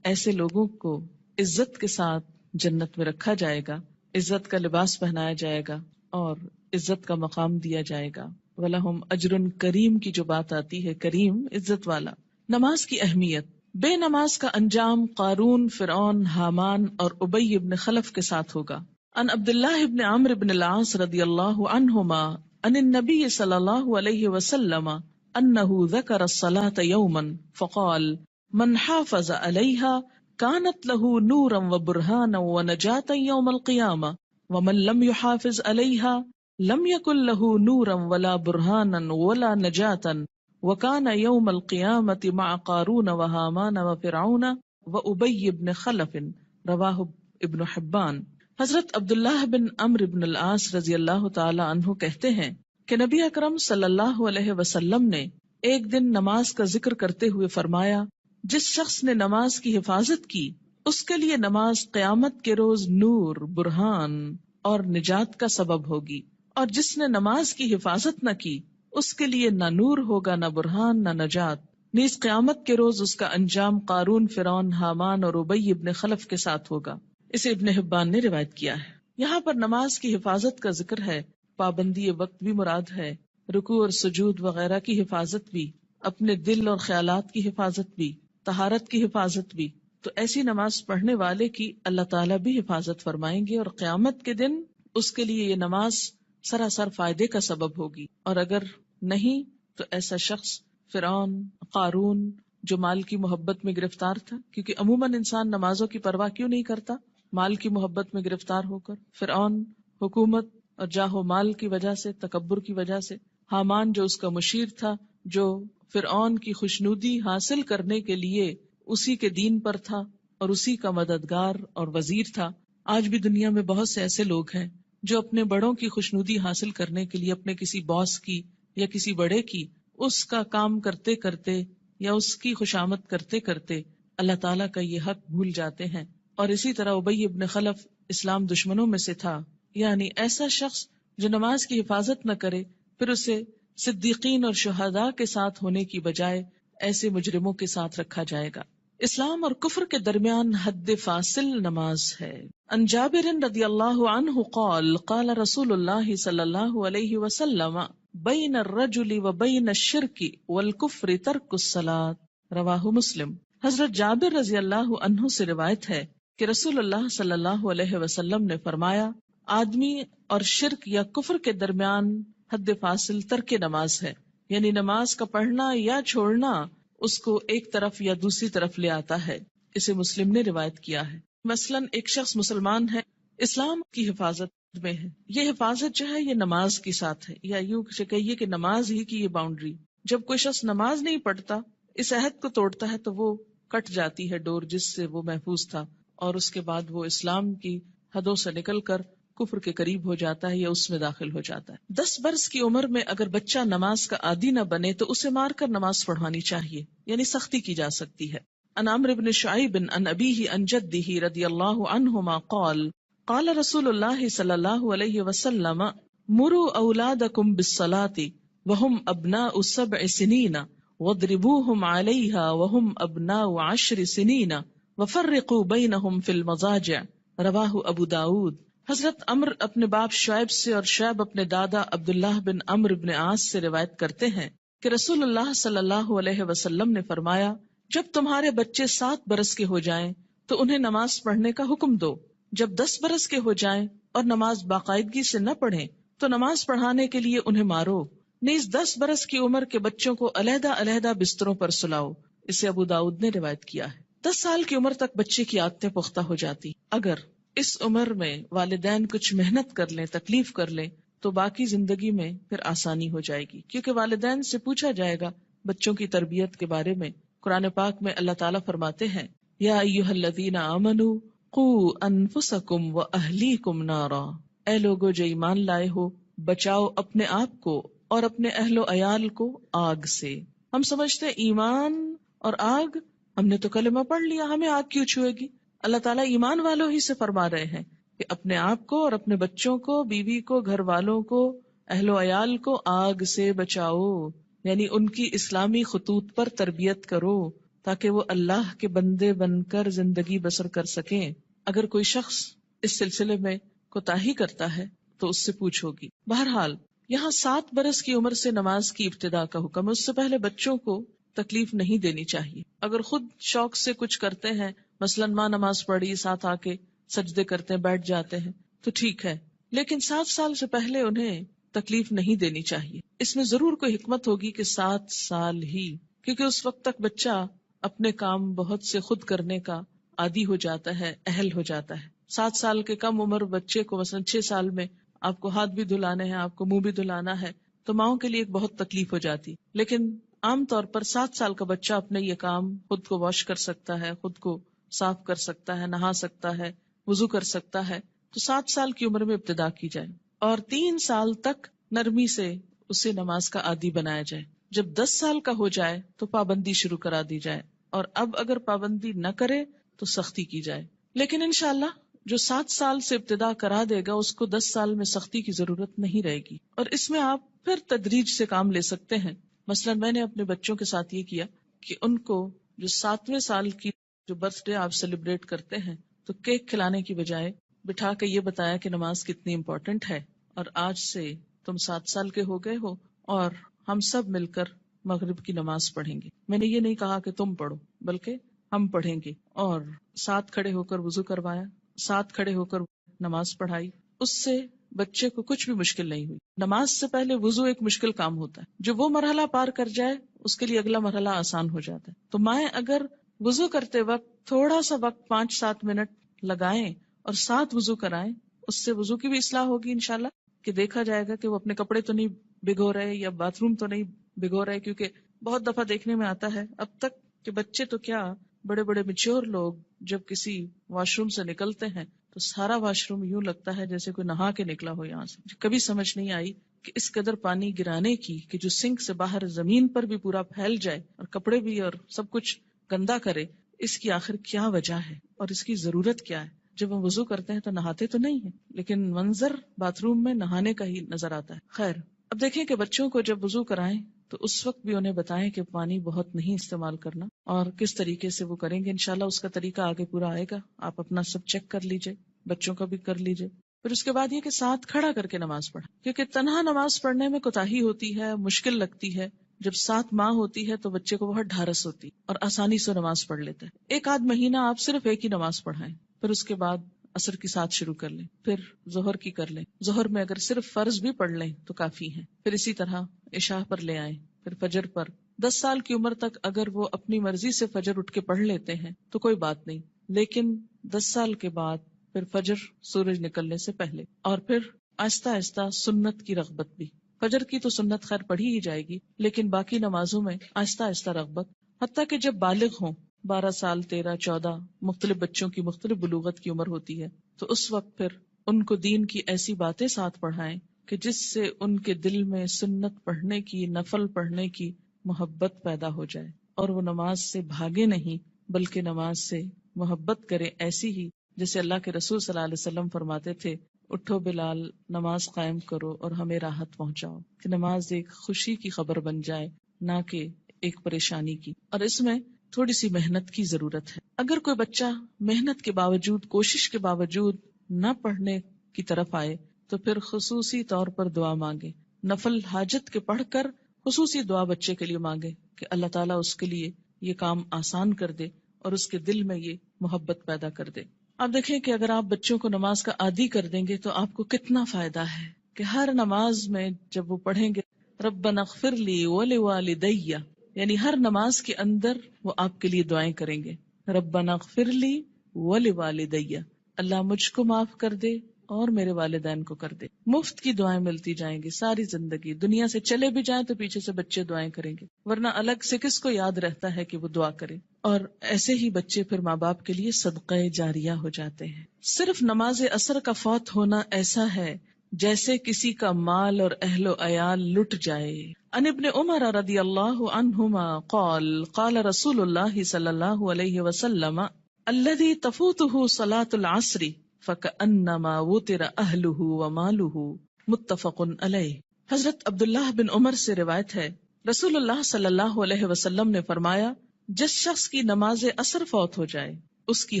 ایسے لوگوں کو عزت کے ساتھ جنت میں رکھا جائے گا، عزت کا لباس پہنایا جائے گا اور عزت کا مقام دیا جائے گا۔ وَلَهُمْ أَجْرٌ کریم کی جو بات آتی ہے، کریم عزت والا۔ نماز کی اہمیت۔ بے نماز کا انجام قارون، فرعون، حامان اور ابی بن خلف کے ساتھ ہوگا۔ ان عبداللہ بن عمرو بن العاص رضی اللہ عنہما ان النبی صلی اللہ علیہ وسلم انہ ذکر الصلاة یوما فقال من حافظ علیہا كانت له نورا وبرهانا ونجاة يوم القيامة ومن لم يحافظ عليها لم يكن له نورا ولا برهانا ولا نجاة وكان يوم القيامة مع قارون وهامان وفرعون وأبي بن خلف رواه ابن حبان۔ حضرت عبداللہ بن عمرو بن العاص رضی اللہ تعالی عنہ کہتے ہیں کہ نبی اکرم صلی اللہ علیہ وسلم نے ایک دن نماز کا ذکر کرتے ہوئے فرمایا جس شخص نے نماز کی حفاظت کی اس کے لیے نماز قیامت کے روز نور، برہان اور نجات کا سبب ہوگی، اور جس نے نماز کی حفاظت نہ کی اس کے لیے نہ نور ہوگا، نہ برہان، نہ نجات۔ نیز قیامت کے روز اس کا انجام قارون، فرعون، حامان اور ابی ابن خلف کے ساتھ ہوگا۔ اسے ابن حبان نے روایت کیا ہے۔ یہاں پر نماز کی حفاظت کا ذکر ہے، پابندی وقت بھی مراد ہے، رکوع اور سجود وغیرہ کی حفاظت بھی، اپنے دل اور خیالات کی حفاظت بھی، طہارت کی حفاظت بھی، تو ایسی نماز پڑھنے والے کی اللہ تعالیٰ بھی حفاظت فرمائیں گے، اور قیامت کے دن اس کے لیے یہ نماز سراسر فائدے کا سبب ہوگی۔ اور اگر نہیں تو ایسا شخص فرعون، قارون، جو مال کی محبت میں گرفتار تھا، کیونکہ عموماً انسان نمازوں کی پرواہ کیوں نہیں کرتا؟ مال کی محبت میں گرفتار ہو کر۔ فرعون حکومت اور جاہ و مال کی وجہ سے، تکبر کی وجہ سے۔ حامان جو اس کا مشیر تھا، جو فرعون کی خوشنودی حاصل کرنے کے لیے اسی کے دین پر تھا اور اسی کا مددگار اور وزیر تھا۔ آج بھی دنیا میں بہت سے ایسے لوگ ہیں جو اپنے بڑوں کی خوشنودی حاصل کرنے کے لیے اپنے کسی باس کی یا کسی بڑے کی اس کا کام کرتے کرتے یا اس کی خوشامد کرتے کرتے اللہ تعالیٰ کا یہ حق بھول جاتے ہیں۔ اور اسی طرح ابی ابن خلف اسلام دشمنوں میں سے تھا، یعنی ایسا شخص جو نماز کی حفاظت نہ کرے، پھر اسے صدیقین اور شہداء کے ساتھ ہونے کی بجائے ایسے مجرموں کے ساتھ رکھا جائے گا۔ اسلام اور کفر کے درمیان حد فاصل نماز ہے۔ عن جابر رضی اللہ عنہ قال قال رسول اللہ صلی اللہ علیہ وسلم بین الرجل وبین الشرک والکفر ترک الصلاۃ، رواہ مسلم۔ حضرت جابر رضی اللہ عنہ سے روایت ہے کہ رسول اللہ صلی اللہ علیہ وسلم نے فرمایا، آدمی اور شرک یا کفر کے درمیان حد فاصل ترک نماز ہے، یعنی نماز کا پڑھنا یا چھوڑنا اس کو ایک طرف یا دوسری طرف لے آتا ہے۔ اسے مسلم نے روایت کیا ہے۔ مثلاً ایک شخص مسلمان ہے، اسلام کی حفاظت میں ہے، یہ حفاظت جو ہے یہ نماز کے ساتھ ہے، یا یوں کہیے کہ نماز ہی کی یہ باؤنڈری۔ جب کوئی شخص نماز نہیں پڑھتا، اس عہد کو توڑتا ہے تو وہ کٹ جاتی ہے ڈور جس سے وہ محفوظ تھا، اور اس کے بعد وہ اسلام کی حدوں سے نکل کر کفر کے قریب ہو جاتا ہے یا اس میں داخل ہو جاتا ہے۔ 10 برس کی عمر میں اگر بچہ نماز کا عادی نہ بنے تو اسے مار کر نماز پڑھوانی چاہیے، یعنی سختی کی جا سکتی ہے۔ عن عمرو بن شعیب عن ابیہ عن جدہ رضی اللہ عنہما قال قال رسول اللہ صلی اللہ علیہ وسلم مروا اولادکم بالصلاۃ وهم ابناء 7 سنین واضربوهم علیہا وهم ابناء 10 سنین وفرقوا بینہم فی المضاجع، رواہ ابو داود۔ حضرت عمر اپنے باپ شعیب سے اور شعیب اپنے دادا عبداللہ بن عمرو بن عاص سے روایت کرتے ہیں کہ رسول اللہ صلی اللہ علیہ وسلم نے فرمایا، جب تمہارے بچے 7 برس کے ہو جائیں تو انہیں نماز پڑھنے کا حکم دو، جب 10 برس کے ہو جائیں اور نماز باقاعدگی سے نہ پڑھیں تو نماز پڑھانے کے لیے انہیں مارو، نیز 10 برس کی عمر کے بچوں کو علیحدہ علیحدہ بستروں پر سلاؤ۔ اسے ابو داؤد نے روایت کیا ہے۔ 10 سال کی عمر تک بچے کی عادتیں پختہ ہو جاتی، اگر اس عمر میں والدین کچھ محنت کر لیں، تکلیف کر لیں تو باقی زندگی میں پھر آسانی ہو جائے گی، کیونکہ والدین سے پوچھا جائے گا بچوں کی تربیت کے بارے میں۔ قرآن پاک میں اللہ تعالیٰ فرماتے ہیں، یا ایھا الذین آمنوا قوا انفسکم واہلیکم نارا، اے لوگو جو ایمان لائے ہو، بچاؤ اپنے آپ کو اور اپنے اہل و عیال کو آگ سے۔ ہم سمجھتے ہیں ایمان اور آگ، ہم نے تو کلمہ پڑھ لیا، ہمیں آگ کیوں چھوئے گی؟ اللہ تعالیٰ ایمان والوں ہی سے فرما رہے ہیں کہ اپنے آپ کو اور اپنے بچوں کو، بیوی کو، گھر والوں کو، اہل و عیال کو آگ سے بچاؤ، یعنی ان کی اسلامی خطوط پر تربیت کرو تاکہ وہ اللہ کے بندے بن کر زندگی بسر کر سکیں۔ اگر کوئی شخص اس سلسلے میں کوتاہی کرتا ہے تو اس سے پوچھ ہوگی۔ بہرحال یہاں 7 برس کی عمر سے نماز کی ابتدا کا حکم ہے، اس سے پہلے بچوں کو تکلیف نہیں دینی چاہیے۔ اگر خود شوق سے کچھ کرتے ہیں، مثلاً ماں نماز پڑھی، ساتھ آ کے سجدے کرتے ہیں، بیٹھ جاتے ہیں تو ٹھیک ہے، لیکن 7 سال سے پہلے انہیں تکلیف نہیں دینی چاہیے۔ اس میں ضرور کوئی حکمت ہوگی کہ 7 سال ہی، کیونکہ اس وقت تک بچہ اپنے کام بہت سے خود کرنے کا عادی ہو جاتا ہے، اہل ہو جاتا ہے۔ 7 سال کے کم عمر بچے کو مثلاً 6 سال میں آپ کو ہاتھ بھی دھلانے ہیں، آپ کو منہ بھی دھلانا ہے، تو ماؤں کے لیے ایک بہت تکلیف ہو جاتی، لیکن عام طور پر 7 سال کا بچہ اپنے یہ کام خود کو واش کر سکتا ہے، خود کو صاف کر سکتا ہے، نہا سکتا ہے، وضو کر سکتا ہے، تو 7 سال کی عمر میں ابتدا کی جائے اور 3 سال تک نرمی سے اسے نماز کا عادی بنایا جائے۔ جب 10 سال کا ہو جائے تو پابندی شروع کرا دی جائے، اور اب اگر پابندی نہ کرے تو سختی کی جائے۔ لیکن انشاءاللہ جو 7 سال سے ابتدا کرا دے گا اس کو 10 سال میں سختی کی ضرورت نہیں رہے گی، اور اس میں آپ پھر تدریج سے کام لے سکتے ہیں۔ مثلا میں نے اپنے بچوں کے ساتھ یہ کیا کہ ان کو جو 7ویں سال کی جو برتھ ڈے آپ سیلیبریٹ کرتے ہیں تو کیک کھلانے کی بجائے بٹھا کے یہ بتایا کہ نماز کتنی امپورٹنٹ ہے، اور آج سے تم 7 سال کے ہو گئے ہو اور ہم سب مل کر مغرب کی نماز پڑھیں گے. میں نے یہ نہیں کہا کہ تم پڑھو، بلکہ ہم پڑھیں گے. اور ساتھ کھڑے ہو کر وضو کروایا، ساتھ کھڑے ہو کر نماز پڑھائی. اس سے بچے کو کچھ بھی مشکل نہیں ہوئی. نماز سے پہلے وضو ایک مشکل کام ہوتا ہے، جو وہ مرحلہ پار کر جائے اس کے لیے اگلا مرحلہ آسان ہو جاتا ہے. تو مائیں اگر وضو کرتے وقت تھوڑا سا وقت 5-7 منٹ لگائیں اور ساتھ وضو کرائیں، اس سے وضو کی بھی اصلاح ہوگی انشاءاللہ، کہ دیکھا جائے گا کہ وہ اپنے کپڑے تو نہیں بھگو رہے یا باتھ روم تو نہیں بھگو رہے. کیونکہ بہت دفعہ دیکھنے میں آتا ہے اب تک کہ بچے تو کیا، بڑے بڑے میچور لوگ جب کسی واش روم سے نکلتے ہیں تو سارا واش روم یوں لگتا ہے جیسے کوئی نہا کے نکلا ہو یہاں سے. کبھی سمجھ نہیں آئی کہ اس قدر پانی گرانے کی، کہ جو سنک سے باہر زمین پر بھی پورا پھیل جائے اور کپڑے بھی اور سب کچھ گندا کرے، اس کی آخر کیا وجہ ہے اور اس کی ضرورت کیا ہے. جب ہم وضو کرتے ہیں تو نہاتے تو نہیں ہیں، لیکن منظر باتھ روم میں نہانے کا ہی نظر آتا ہے. خیر، اب دیکھیں کہ بچوں کو جب وضو کرائیں تو اس وقت بھی انہیں بتائیں کہ پانی بہت نہیں استعمال کرنا اور کس طریقے سے وہ کریں گے. انشاءاللہ اس کا طریقہ آگے پورا آئے گا، آپ اپنا سب چیک کر لیجئے، بچوں کا بھی کر لیجئے. پھر اس کے بعد یہ کہ ساتھ کھڑا کر کے نماز پڑھیں، کیونکہ تنہا نماز پڑھنے میں کوتاہی ہوتی ہے، مشکل لگتی ہے. جب ساتھ ماں ہوتی ہے تو بچے کو بہت ڈھارس ہوتی اور آسانی سے نماز پڑھ لیتا ہے. 1 آدھ مہینہ آپ صرف ایک ہی نماز پڑھائیں، پھر اس کے بعد عصر کی ساتھ شروع کر لیں، پھر ظہر کی کر لیں. ظہر میں اگر صرف فرض بھی پڑھ لیں تو کافی ہے. پھر اسی طرح عشاء پر لے آئیں، پھر فجر پر. 10 سال کی عمر تک اگر وہ اپنی مرضی سے فجر اٹھ کے پڑھ لیتے ہیں تو کوئی بات نہیں، لیکن 10 سال کے بعد پھر فجر سورج نکلنے سے پہلے، اور پھر آہستہ آہستہ سنت کی رغبت بھی. فجر کی تو سنت خیر پڑھی ہی جائے گی، لیکن باقی نمازوں میں آہستہ آہستہ رغبت، حتیٰ کہ جب بالغ ہوں، 12 سال 13 14 مختلف بچوں کی مختلف بلوغت کی عمر ہوتی ہے، تو اس وقت پھر ان کو دین کی ایسی باتیں ساتھ پڑھائیں کہ جس سے ان کے دل میں سنت پڑھنے کی، نفل پڑھنے کی محبت پیدا ہو جائے اور وہ نماز سے بھاگے نہیں بلکہ نماز سے محبت کرے، ایسی ہی جیسے اللہ کے رسول صلی اللہ علیہ وسلم فرماتے تھے، اٹھو بلال، نماز قائم کرو اور ہمیں راحت پہنچاؤ. کہ نماز ایک خوشی کی خبر بن جائے، نہ کہ ایک پریشانی کی. اور اس میں تھوڑی سی محنت کی ضرورت ہے. اگر کوئی بچہ محنت کے باوجود، کوشش کے باوجود نہ پڑھنے کی طرف آئے تو پھر خصوصی طور پر دعا مانگے. نفل حاجت کے پڑھ کر خصوصی دعا بچے کے لیے مانگے کہ اللہ تعالیٰ اس کے لیے یہ کام آسان کر دے اور اس کے دل میں یہ محبت پیدا کر دے. آپ دیکھیں کہ اگر آپ بچوں کو نماز کا عادی کر دیں گے تو آپ کو کتنا فائدہ ہے کہ ہر نماز میں جب وہ پڑھیں گے ربنا اغفر لی ولوالدی، یعنی ہر نماز کے اندر وہ آپ کے لیے دعائیں کریں گے. ربنا اغفر لی ولوالدی، اللہ مجھ کو معاف کر دے اور میرے والدین کو کر دے. مفت کی دعائیں ملتی جائیں گی ساری زندگی. دنیا سے چلے بھی جائیں تو پیچھے سے بچے دعائیں کریں گے، ورنہ الگ سے کس کو یاد رہتا ہے کہ وہ دعا کرے. اور ایسے ہی بچے پھر ماں باپ کے لیے صدقہ جاریہ ہو جاتے ہیں. صرف نماز عصر کا فوت ہونا ایسا ہے جیسے کسی کا مال اور اہل و عیال لٹ جائے. عن ابن عمر رضی اللہ عنہما قال قال رسول اللہ صلی اللہ علیہ وسلم الذي تفوته صلاة العصر فكأنما وتر اہلہ ومالہ، متفق علیہ. حضرت عبداللہ بن عمر سے روایت ہے، رسول اللہ صلی اللہ علیہ وسلم نے فرمایا، جس شخص کی نماز عصر فوت ہو جائے اس کی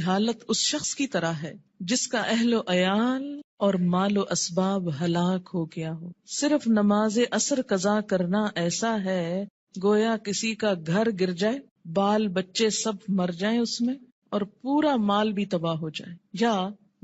حالت اس شخص کی طرح ہے جس کا اہل و عیال اور مال و اسباب ہلاک ہو گیا ہو. صرف نماز عصر قضا کرنا ایسا ہے گویا کسی کا گھر گر جائے، بال بچے سب مر جائیں اس میں اور پورا مال بھی تباہ ہو جائے، یا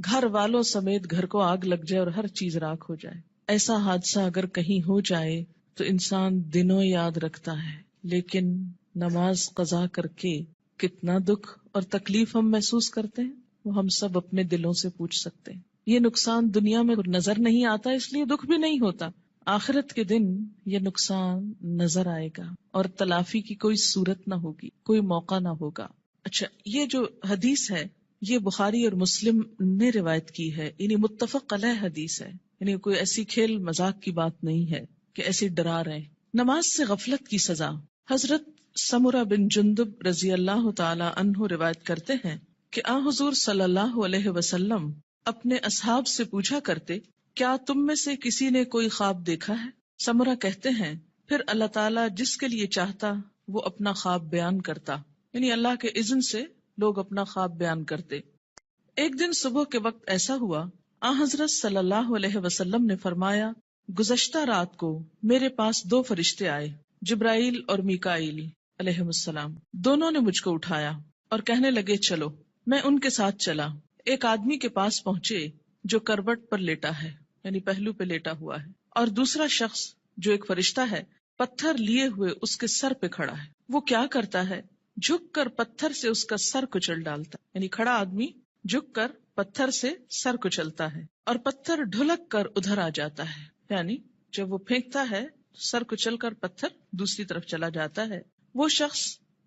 گھر والوں سمیت گھر کو آگ لگ جائے اور ہر چیز راکھ ہو جائے. ایسا حادثہ اگر کہیں ہو جائے تو انسان دنوں یاد رکھتا ہے، لیکن نماز قضا کر کے کتنا دکھ اور تکلیف ہم محسوس کرتے ہیں وہ ہم سب اپنے دلوں سے پوچھ سکتے ہیں. یہ نقصان دنیا میں نظر نہیں آتا اس لیے دکھ بھی نہیں ہوتا، آخرت کے دن یہ نقصان نظر آئے گا اور تلافی کی کوئی صورت نہ ہوگی، کوئی موقع نہ ہوگا. اچھا، یہ جو حدیث ہے یہ بخاری اور مسلم نے روایت کی ہے، یعنی متفق علیہ حدیث ہے، یعنی کوئی ایسی کھیل مذاق کی بات نہیں ہے کہ ایسے ڈرا رہے. نماز سے غفلت کی سزا. حضرت سمرہ بن جندب رضی اللہ تعالی عنہ روایت کرتے ہیں کہ آن حضور صلی اللہ علیہ وسلم اپنے اصحاب سے پوچھا کرتے، کیا تم میں سے کسی نے کوئی خواب دیکھا ہے؟ سمرہ کہتے ہیں پھر اللہ تعالیٰ جس کے لیے چاہتا وہ اپنا خواب بیان کرتا، یعنی اللہ کے اذن سے لوگ اپنا خواب بیان کرتے. ایک دن صبح کے وقت ایسا ہوا، آن حضرت صلی اللہ علیہ وسلم نے فرمایا، گزشتہ رات کو میرے پاس 2 فرشتے آئے، جبرائیل اور میکائیل علیہم السلام. دونوں نے مجھ کو اٹھایا اور کہنے لگے چلو. میں ان کے ساتھ چلا. ایک آدمی کے پاس پہنچے جو کروٹ پر لیٹا ہے، یعنی پہلو پہ لیٹا ہوا ہے، اور دوسرا شخص جو ایک فرشتہ ہے پتھر لیے ہوئے اس کے سر پہ کھڑا ہے. وہ کیا کرتا ہے؟ جھک کر پتھر سے اس کا سر کچل ڈالتا ہے. یعنی کھڑا آدمی جھک کر پتھر سے سر کچلتا ہے اور پتھر ڈھلک کر ادھر آ جاتا ہے. یعنی جب وہ پھینکتا ہے سر کچل کر پتھر دوسری طرف چلا جاتا ہے. وہ شخص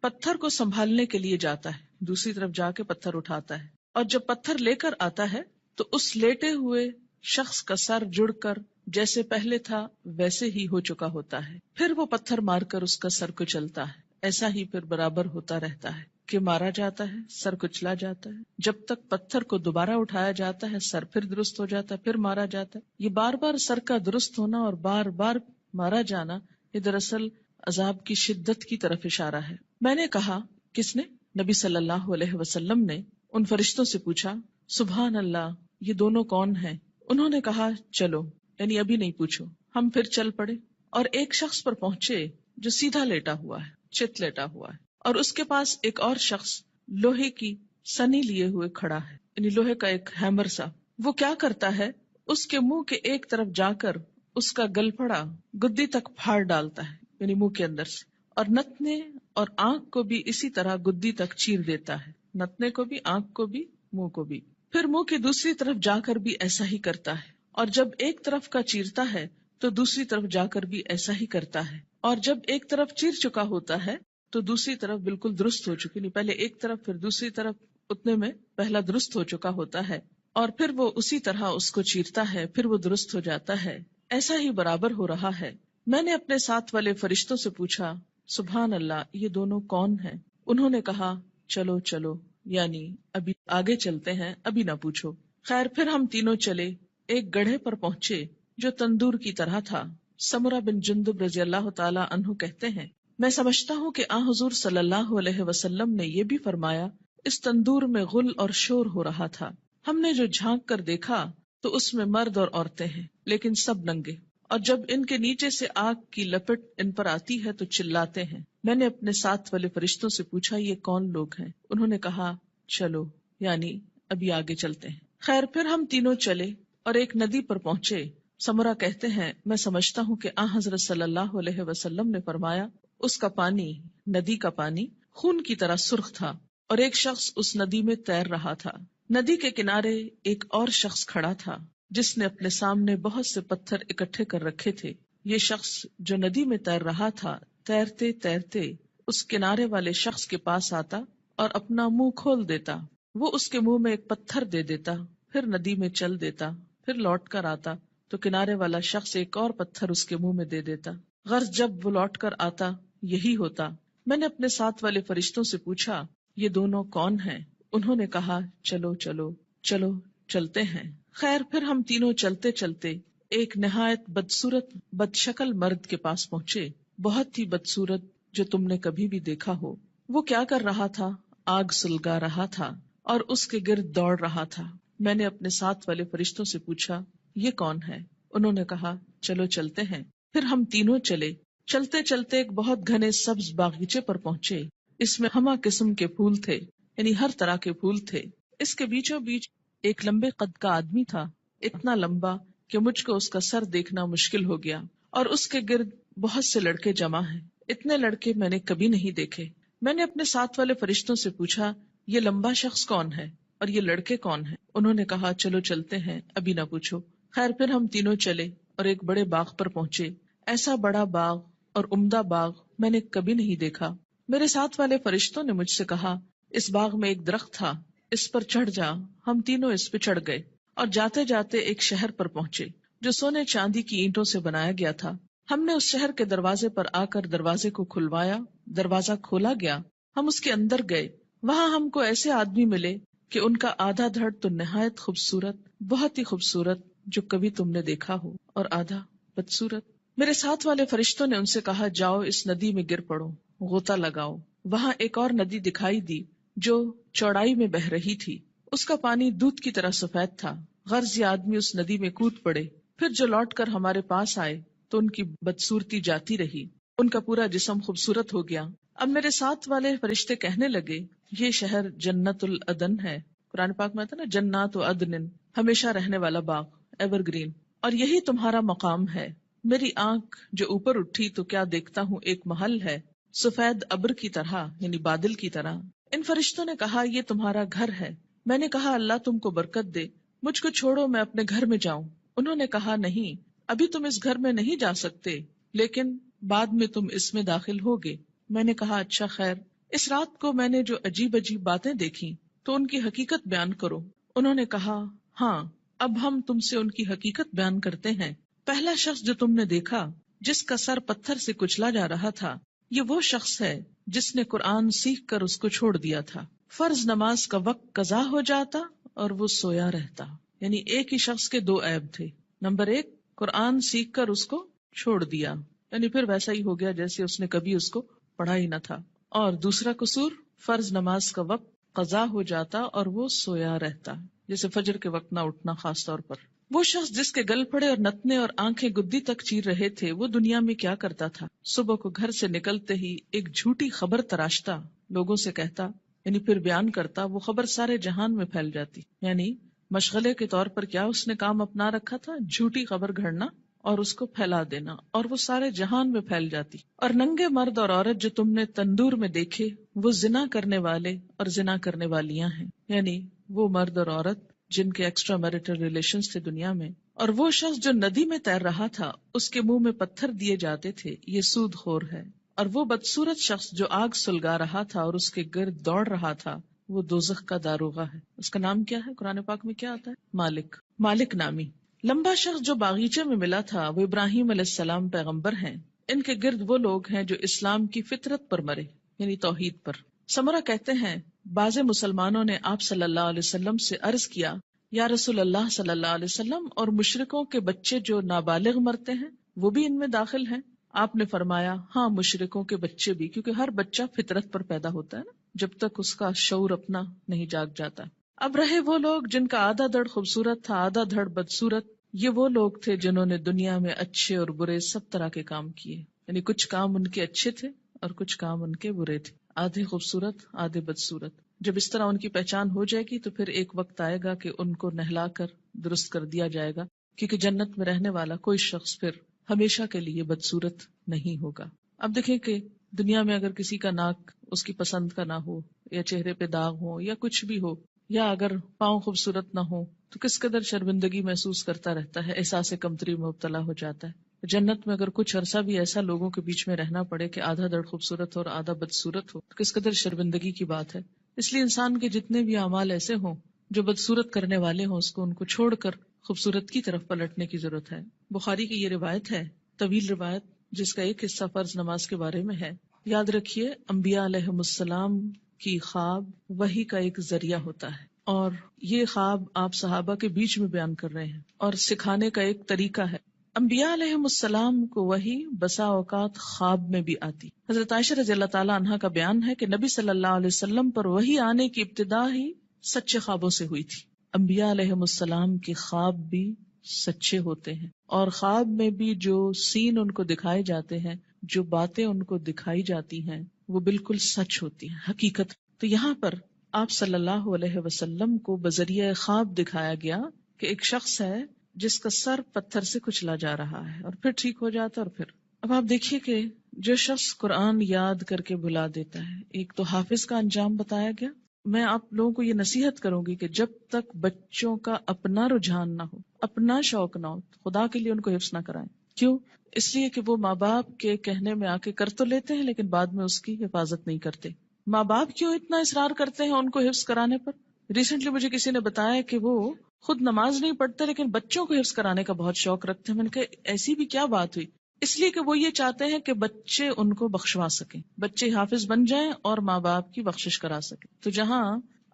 پتھر کو سنبھالنے کے لیے جاتا ہے، دوسری طرف جا کے پتھر اٹھاتا ہے، اور جب پتھر لے کر آتا ہے تو اس لیٹے ہوئے شخص کا سر جڑ کر جیسے پہلے تھا ویسے ہی ہو چکا ہوتا ہے. پھر وہ پتھر مار کر اس کا سر کچلتا ہے. ایسا ہی پھر برابر ہوتا رہتا ہے کہ مارا جاتا ہے، سر کچلا جاتا ہے، جب تک پتھر کو دوبارہ اٹھایا جاتا ہے سر پھر درست ہو جاتا ہے، پھر مارا جاتا ہے. یہ بار بار سر کا درست ہونا اور بار بار مارا جانا یہ دراصل عذاب کی شدت کی طرف اشارہ ہے. میں نے کہا کس نے؟ نبی صلی اللہ علیہ وسلم نے ان فرشتوں سے پوچھا سبحان اللہ، یہ دونوں کون ہیں؟ انہوں نے کہا چلو، یعنی ابھی نہیں پوچھو. ہم پھر چل پڑے اور ایک شخص پر پہنچے جو سیدھا لیٹا ہوا ہے، چت لیٹا ہوا ہے، اور اس کے پاس ایک اور شخص لوہے کی سنی لیے ہوئے کھڑا ہے، یعنی لوہے کا ایک ہیمر سا. وہ کیا کرتا ہے؟ اس کے منہ کے ایک طرف جا کر اس کا گلپھڑا گدی تک پھاڑ ڈالتا ہے، یعنی منہ کے اندر سے، اور نتنے اور آنکھ کو بھی اسی طرح گدی تک چیر دیتا ہے، نتنے کو بھی، آنکھ کو بھی، منہ کو بھی. پھر منہ کی دوسری طرف جا کر بھی ایسا ہی کرتا ہے، اور جب ایک طرف کا چیرتا ہے تو دوسری طرف جا کر بھی ایسا ہی کرتا ہے، اور جب ایک طرف چیر چکا ہوتا ہے تو دوسری طرف بالکل درست ہو چکی، نہیں پہلے ایک طرف پھر دوسری طرف، اتنے میں پہلا درست ہو چکا ہوتا ہے، اور پھر وہ اسی طرح اس کو چیرتا ہے، پھر وہ درست ہو جاتا ہے. ایسا ہی برابر ہو رہا ہے. میں نے اپنے ساتھ والے فرشتوں سے پوچھا سبحان اللہ، یہ دونوں کون ہیں؟ انہوں نے کہا چلو چلو، یعنی ابھی آگے چلتے ہیں، ابھی نہ پوچھو. خیر پھر ہم تینوں چلے. ایک گڑھے پر پہنچے جو تندور کی طرح تھا. سمرہ بن جندب رضی اللہ تعالی عنہ کہتے ہیں میں سمجھتا ہوں کہ حضور صلی اللہ علیہ وسلم نے یہ بھی فرمایا اس تندور میں غل اور شور ہو رہا تھا. ہم نے جو جھانک کر دیکھا تو اس میں مرد اور عورتیں ہیں، لیکن سب ننگے، اور جب ان کے نیچے سے آگ کی لپٹ ان پر آتی ہے تو چلاتے ہیں. میں نے اپنے ساتھ والے فرشتوں سے پوچھا یہ کون لوگ ہیں؟ انہوں نے کہا چلو، یعنی ابھی آگے چلتے ہیں. خیر پھر ہم تینوں چلے اور ایک ندی پر پہنچے. سمرہ کہتے ہیں میں سمجھتا ہوں کہ حضرت صلی اللہ علیہ وسلم نے فرمایا اس کا پانی، ندی کا پانی خون کی طرح سرخ تھا، اور ایک شخص اس ندی میں تیر رہا تھا. ندی کے کنارے ایک اور شخص کھڑا تھا جس نے اپنے سامنے بہت سے پتھر اکٹھے کر رکھے تھے. یہ شخص جو ندی میں تیر رہا تھا تیرتے تیرتے اس کنارے والے شخص کے پاس آتا اور اپنا منہ کھول دیتا. وہ اس کے منہ میں ایک پتھر دے دیتا، پھر ندی میں چل دیتا، پھر لوٹ کر آتا تو کنارے والا شخص ایک اور پتھر اس کے منہ میں دے دیتا. غرض جب وہ لوٹ کر آتا یہی ہوتا. میں نے اپنے ساتھ والے فرشتوں سے پوچھا یہ دونوں کون ہیں؟ انہوں نے کہا چلو چلو چلو چلتے ہیں. خیر پھر ہم تینوں چلتے چلتے ایک نہایت بدصورت بد شکل مرد کے پاس پہنچے، بہت ہی بدصورت جو تم نے کبھی بھی دیکھا ہو. وہ کیا کر رہا تھا؟ آگ سلگا رہا تھا اور اس کے گرد دوڑ رہا تھا. میں نے اپنے ساتھ والے فرشتوں سے پوچھا یہ کون ہے؟ انہوں نے کہا چلو چلتے ہیں. پھر ہم تینوں چلے. چلتے چلتے ایک بہت گھنے سبز باغیچے پر پہنچے. اس میں ہمہ قسم کے پھول تھے، یعنی ہر طرح کے پھول تھے. اس کے بیچوں بیچ ایک لمبے قد کا آدمی تھا، اتنا لمبا کہ مجھ کو اس کا سر دیکھنا مشکل ہو گیا، اور اس کے گرد بہت سے لڑکے جمع ہیں. اتنے لڑکے میں نے کبھی نہیں دیکھے. میں نے اپنے ساتھ والے فرشتوں سے پوچھا یہ لمبا شخص کون ہے اور یہ لڑکے کون ہیں؟ انہوں نے کہا چلو چلتے ہیں، ابھی نہ پوچھو. خیر پھر ہم تینوں چلے اور ایک بڑے باغ پر پہنچے. ایسا بڑا باغ اور عمدہ باغ میں نے کبھی نہیں دیکھا. میرے ساتھ والے فرشتوں نے مجھ سے کہا اس باغ میں ایک درخت تھا، اس پر چڑھ جا. ہم تینوں اس پہ چڑھ گئے اور جاتے جاتے ایک شہر پر پہنچے جو سونے چاندی کی اینٹوں سے بنایا گیا تھا. ہم نے اس شہر کے دروازے پر آ کر دروازے کو کھلوایا. دروازہ کھولا گیا، ہم اس کے اندر گئے. وہاں ہم کو ایسے آدمی ملے کہ ان کا آدھا دھڑ تو نہایت خوبصورت، بہت ہی خوبصورت جو کبھی تم نے دیکھا ہو، اور آدھا بدصورت. میرے ساتھ والے فرشتوں نے ان سے کہا جاؤ اس ندی میں گر پڑو، غوطہ لگاؤ. وہاں ایک اور ندی دکھائی دی جو چوڑائی میں بہ رہی تھی. اس کا پانی دودھ کی طرح سفید تھا. غرض یہ آدمی اس ندی میں کود پڑے. پھر جو لوٹ کر ہمارے پاس آئے تو ان کی بدصورتی جاتی رہی، ان کا پورا جسم خوبصورت ہو گیا۔ اب میرے ساتھ والے فرشتے کہنے لگے یہ شہر جنت العدن ہے، قرآن پاک میں آتا ہے نا جنات و عدن، ہمیشہ رہنے والا باغ، ایور گرین، اور یہی تمہارا مقام ہے۔ میری آنکھ جو اوپر اٹھی تو کیا دیکھتا ہوں، ایک محل ہے سفید ابر کی طرح، یعنی بادل کی طرح۔ ان فرشتوں نے کہا یہ تمہارا گھر ہے۔ میں نے کہا اللہ تم کو برکت دے، مجھ کو چھوڑو میں اپنے گھر میں جاؤں۔ انہوں نے کہا نہیں، ابھی تم اس گھر میں نہیں جا سکتے، لیکن بعد میں تم اس میں داخل ہوگے۔ میں نے کہا اچھا خیر، اس رات کو میں نے جو عجیب عجیب باتیں دیکھی تو ان کی حقیقت بیان کرو۔ انہوں نے کہا ہاں، اب ہم تم سے ان کی حقیقت بیان کرتے ہیں۔ پہلا شخص جو تم نے دیکھا جس کا سر پتھر سے کچلا جا رہا تھا، یہ وہ شخص ہے جس نے قرآن سیکھ کر اس کو چھوڑ دیا تھا۔ فرض نماز کا وقت قضا ہو جاتا اور وہ سویا رہتا۔ یعنی ایک ہی شخص کے دو عیب تھے، نمبر ایک قرآن سیکھ کر اس کو چھوڑ دیا، یعنی پھر ویسا ہی ہو گیا جیسے اس نے کبھی اس کو پڑھا ہی نہ تھا، اور دوسرا قصور فرض نماز کا وقت قضا ہو جاتا اور وہ سویا رہتا، جیسے فجر کے وقت نہ اٹھنا خاص طور پر۔ وہ شخص جس کے گل پھڑے اور نتنے اور آنکھیں گدی تک چیر رہے تھے، وہ دنیا میں کیا کرتا تھا؟ صبح کو گھر سے نکلتے ہی ایک جھوٹی خبر تراشتا، لوگوں سے کہتا، یعنی پھر بیان کرتا، وہ خبر سارے جہان میں پھیل جاتی۔ یعنی مشغلے کے طور پر کیا اس نے کام اپنا رکھا تھا؟ جھوٹی خبر گھڑنا اور اس کو پھیلا دینا، اور وہ سارے جہان میں پھیل جاتی۔ اور ننگے مرد اور عورت جو تم نے تندور میں دیکھے، وہ زنا کرنے والے اور زنا کرنے والیاں ہیں، یعنی وہ مرد اور عورت جن کے ایکسٹرا میریٹل ریلیشنز تھے دنیا میں۔ اور وہ شخص جو ندی میں تیر رہا تھا، اس کے منہ میں پتھر دیے جاتے تھے، یہ سود خور ہے۔ اور وہ بدصورت شخص جو آگ سلگا رہا تھا اور اس کے گرد دوڑ رہا تھا، وہ دوزخ کا داروغہ ہے۔ اس کا نام کیا ہے؟ قرآن پاک میں کیا آتا ہے؟ مالک، مالک نامی۔ لمبا شخص جو باغیچے میں ملا تھا، وہ ابراہیم علیہ السلام پیغمبر ہیں۔ ان کے گرد وہ لوگ ہیں جو اسلام کی فطرت پر مرے، یعنی توحید پر۔ سمرہ کہتے ہیں بعض مسلمانوں نے آپ صلی اللہ علیہ وسلم سے عرض کیا، یا رسول اللہ صلی اللہ علیہ وسلم، اور مشرکوں کے بچے جو نابالغ مرتے ہیں وہ بھی ان میں داخل ہیں؟ آپ نے فرمایا ہاں، مشرکوں کے بچے بھی، کیونکہ ہر بچہ فطرت پر پیدا ہوتا ہے نا، جب تک اس کا شعور اپنا نہیں جاگ جاتا۔ اب رہے وہ لوگ جن کا آدھا دھڑ خوبصورت تھا، آدھا دھڑ بدصورت، یہ وہ لوگ تھے جنہوں نے دنیا میں اچھے اور برے سب طرح کے کام کیے، یعنی کچھ کام ان کے اچھے تھے اور کچھ کام ان کے برے تھے، آدھے خوبصورت آدھے بدصورت۔ جب اس طرح ان کی پہچان ہو جائے گی تو پھر ایک وقت آئے گا کہ ان کو نہلا کر درست کر دیا جائے گا، کیونکہ جنت میں رہنے والا کوئی شخص پھر ہمیشہ کے لیے بدصورت نہیں ہوگا۔ اب دیکھیں کہ دنیا میں اگر کسی کا ناک اس کی پسند کا نہ ہو، یا چہرے پہ داغ ہو، یا کچھ بھی ہو، یا اگر پاؤں خوبصورت نہ ہو، تو کس قدر شرمندگی محسوس کرتا رہتا ہے، احساس کمتری میں مبتلا ہو جاتا ہے۔ جنت میں اگر کچھ عرصہ بھی ایسا لوگوں کے بیچ میں رہنا پڑے کہ آدھا دھڑ خوبصورت ہو اور آدھا بدصورت ہو، تو کس قدر شرمندگی کی بات ہے۔ اس لیے انسان کے جتنے بھی اعمال ایسے ہوں جو بدصورت کرنے والے ہوں، اس کو ان کو چھوڑ کر خوبصورت کی طرف پلٹنے کی ضرورت ہے۔ بخاری کی یہ روایت ہے، طویل روایت، جس کا ایک حصہ فرض نماز کے بارے میں ہے۔ یاد رکھیے انبیاء علیہم السلام کی خواب وحی کا ایک ذریعہ ہوتا ہے، اور یہ خواب آپ صحابہ کے بیچ میں بیان کر رہے ہیں اور سکھانے کا ایک طریقہ ہے۔ انبیاء علیہم السلام کو وحی بسا اوقات خواب میں بھی آتی۔ حضرت عائشہ رضی اللہ تعالی عنہا کا بیان ہے کہ نبی صلی اللہ علیہ وسلم پر وحی آنے کی ابتدا ہی سچے خوابوں سے ہوئی تھی۔ انبیاء علیہم السلام کے خواب بھی سچے ہوتے ہیں، اور خواب میں بھی جو سین ان کو دکھائے جاتے ہیں، جو باتیں ان کو دکھائی جاتی ہیں، وہ بالکل سچ ہوتی ہیں، حقیقت۔ تو یہاں پر آپ صلی اللہ علیہ وسلم کو بذریعہ خواب دکھایا گیا کہ ایک شخص ہے جس کا سر پتھر سے کچلا جا رہا ہے اور پھر ٹھیک ہو جاتا، اور پھر اب آپ دیکھیے کہ جو شخص قرآن یاد کر کے بھلا دیتا ہے، ایک تو حافظ کا انجام بتایا گیا۔ میں آپ لوگوں کو یہ نصیحت کروں گی کہ جب تک بچوں کا اپنا رجحان نہ ہو، اپنا شوق نہ ہو، خدا کے لیے ان کو حفظ نہ کرائیں۔ کیوں؟ اس لیے کہ وہ ماں باپ کے کہنے میں آ کے کر تو لیتے ہیں لیکن بعد میں اس کی حفاظت نہیں کرتے۔ ماں باپ کیوں اتنا اصرار کرتے ہیں ان کو حفظ کرانے پر؟ ریسنٹلی مجھے کسی نے بتایا کہ وہ خود نماز نہیں پڑھتے لیکن بچوں کو حفظ کرانے کا بہت شوق رکھتے ہیں۔ میں نے کہا ایسی بھی کیا بات ہوئی؟ اس لیے کہ وہ یہ چاہتے ہیں کہ بچے ان کو بخشوا سکیں، بچے حافظ بن جائیں اور ماں باپ کی بخشش کرا سکیں۔ تو جہاں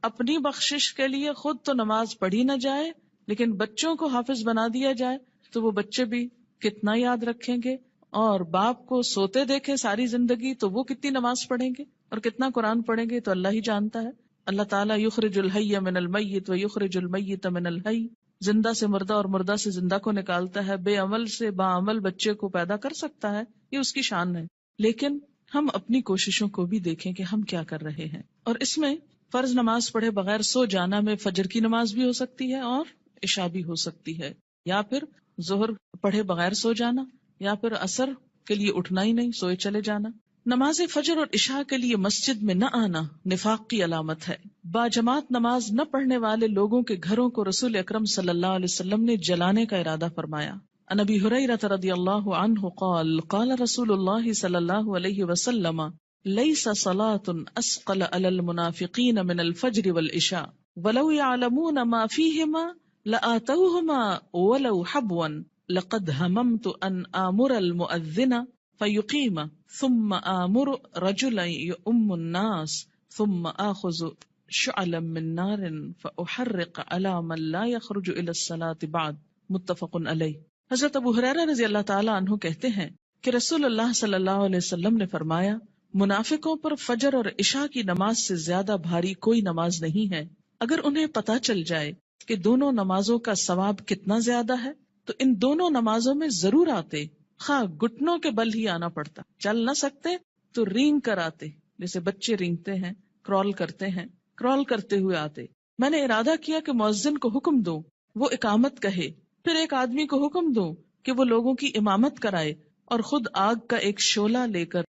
اپنی بخشش کے لیے خود تو نماز پڑھی نہ جائے لیکن بچوں کو حافظ بنا دیا جائے، تو وہ بچے بھی کتنا یاد رکھیں گے، اور باپ کو سوتے دیکھیں ساری زندگی تو وہ کتنی نماز پڑھیں گے اور کتنا قرآن پڑھیں گے، تو اللہ ہی جانتا ہے۔ اللہ تعالیٰ یخرج الحی من المیت و یخرج المیت من الحی، زندہ سے مردہ اور مردہ سے زندہ کو نکالتا ہے، بے عمل سے باعمل بچے کو پیدا کر سکتا ہے، یہ اس کی شان ہے. لیکن ہم اپنی کوششوں کو بھی دیکھیں کہ ہم کیا کر رہے ہیں. اور اس میں فرض نماز پڑھے بغیر سو جانا میں فجر کی نماز بھی ہو سکتی ہے اور عشاء بھی ہو سکتی ہے، یا پھر ظہر پڑھے بغیر سو جانا، یا پھر عصر کے لیے اٹھنا ہی نہیں، سوئے چلے جانا. نماز فجر اور عشاء کے لیے مسجد میں نہ آنا نفاق کی علامت ہے. باجماعت نماز نہ پڑھنے والے لوگوں کے گھروں کو رسول اکرم صلی اللہ علیہ وسلم نے جلانے کا ارادہ فرمایا. عن ابی ہریرہ رضی اللہ عنہ قال قال رسول اللہ صلی اللہ علیہ وسلم لیس صلاة اسقل علی المنافقین من الفجر والعشاء ولو يعلمون ما فيهما لآتوهما ولو حبوا لقد هممت ان آمر المؤذن فيقيم ثم آمر رجلا يؤم الناس ثم آخذ شعلا من نار فأحرق على من لا يخرج إلى الصلاة بعد. متفق علیہ. حضرت ابو ہریرہ رضی اللہ تعالی عنہ کہتے ہیں کہ رسول اللہ صلی اللہ علیہ وسلم نے فرمایا، منافقوں پر فجر اور عشاء کی نماز سے زیادہ بھاری کوئی نماز نہیں ہے. اگر انہیں پتہ چل جائے کہ دونوں نمازوں کا ثواب کتنا زیادہ ہے تو ان دونوں نمازوں میں ضرور آتے، خواہ گھٹنوں کے بل ہی آنا پڑتا. چل نہ سکتے تو رینگ کر آتے، جیسے بچے رینگتے ہیں، کرال کرتے ہیں، کرال کرتے ہوئے آتے. میں نے ارادہ کیا کہ مؤذن کو حکم دوں وہ اقامت کہے، پھر ایک آدمی کو حکم دوں کہ وہ لوگوں کی امامت کرائے، اور خود آگ کا ایک شعلہ لے کر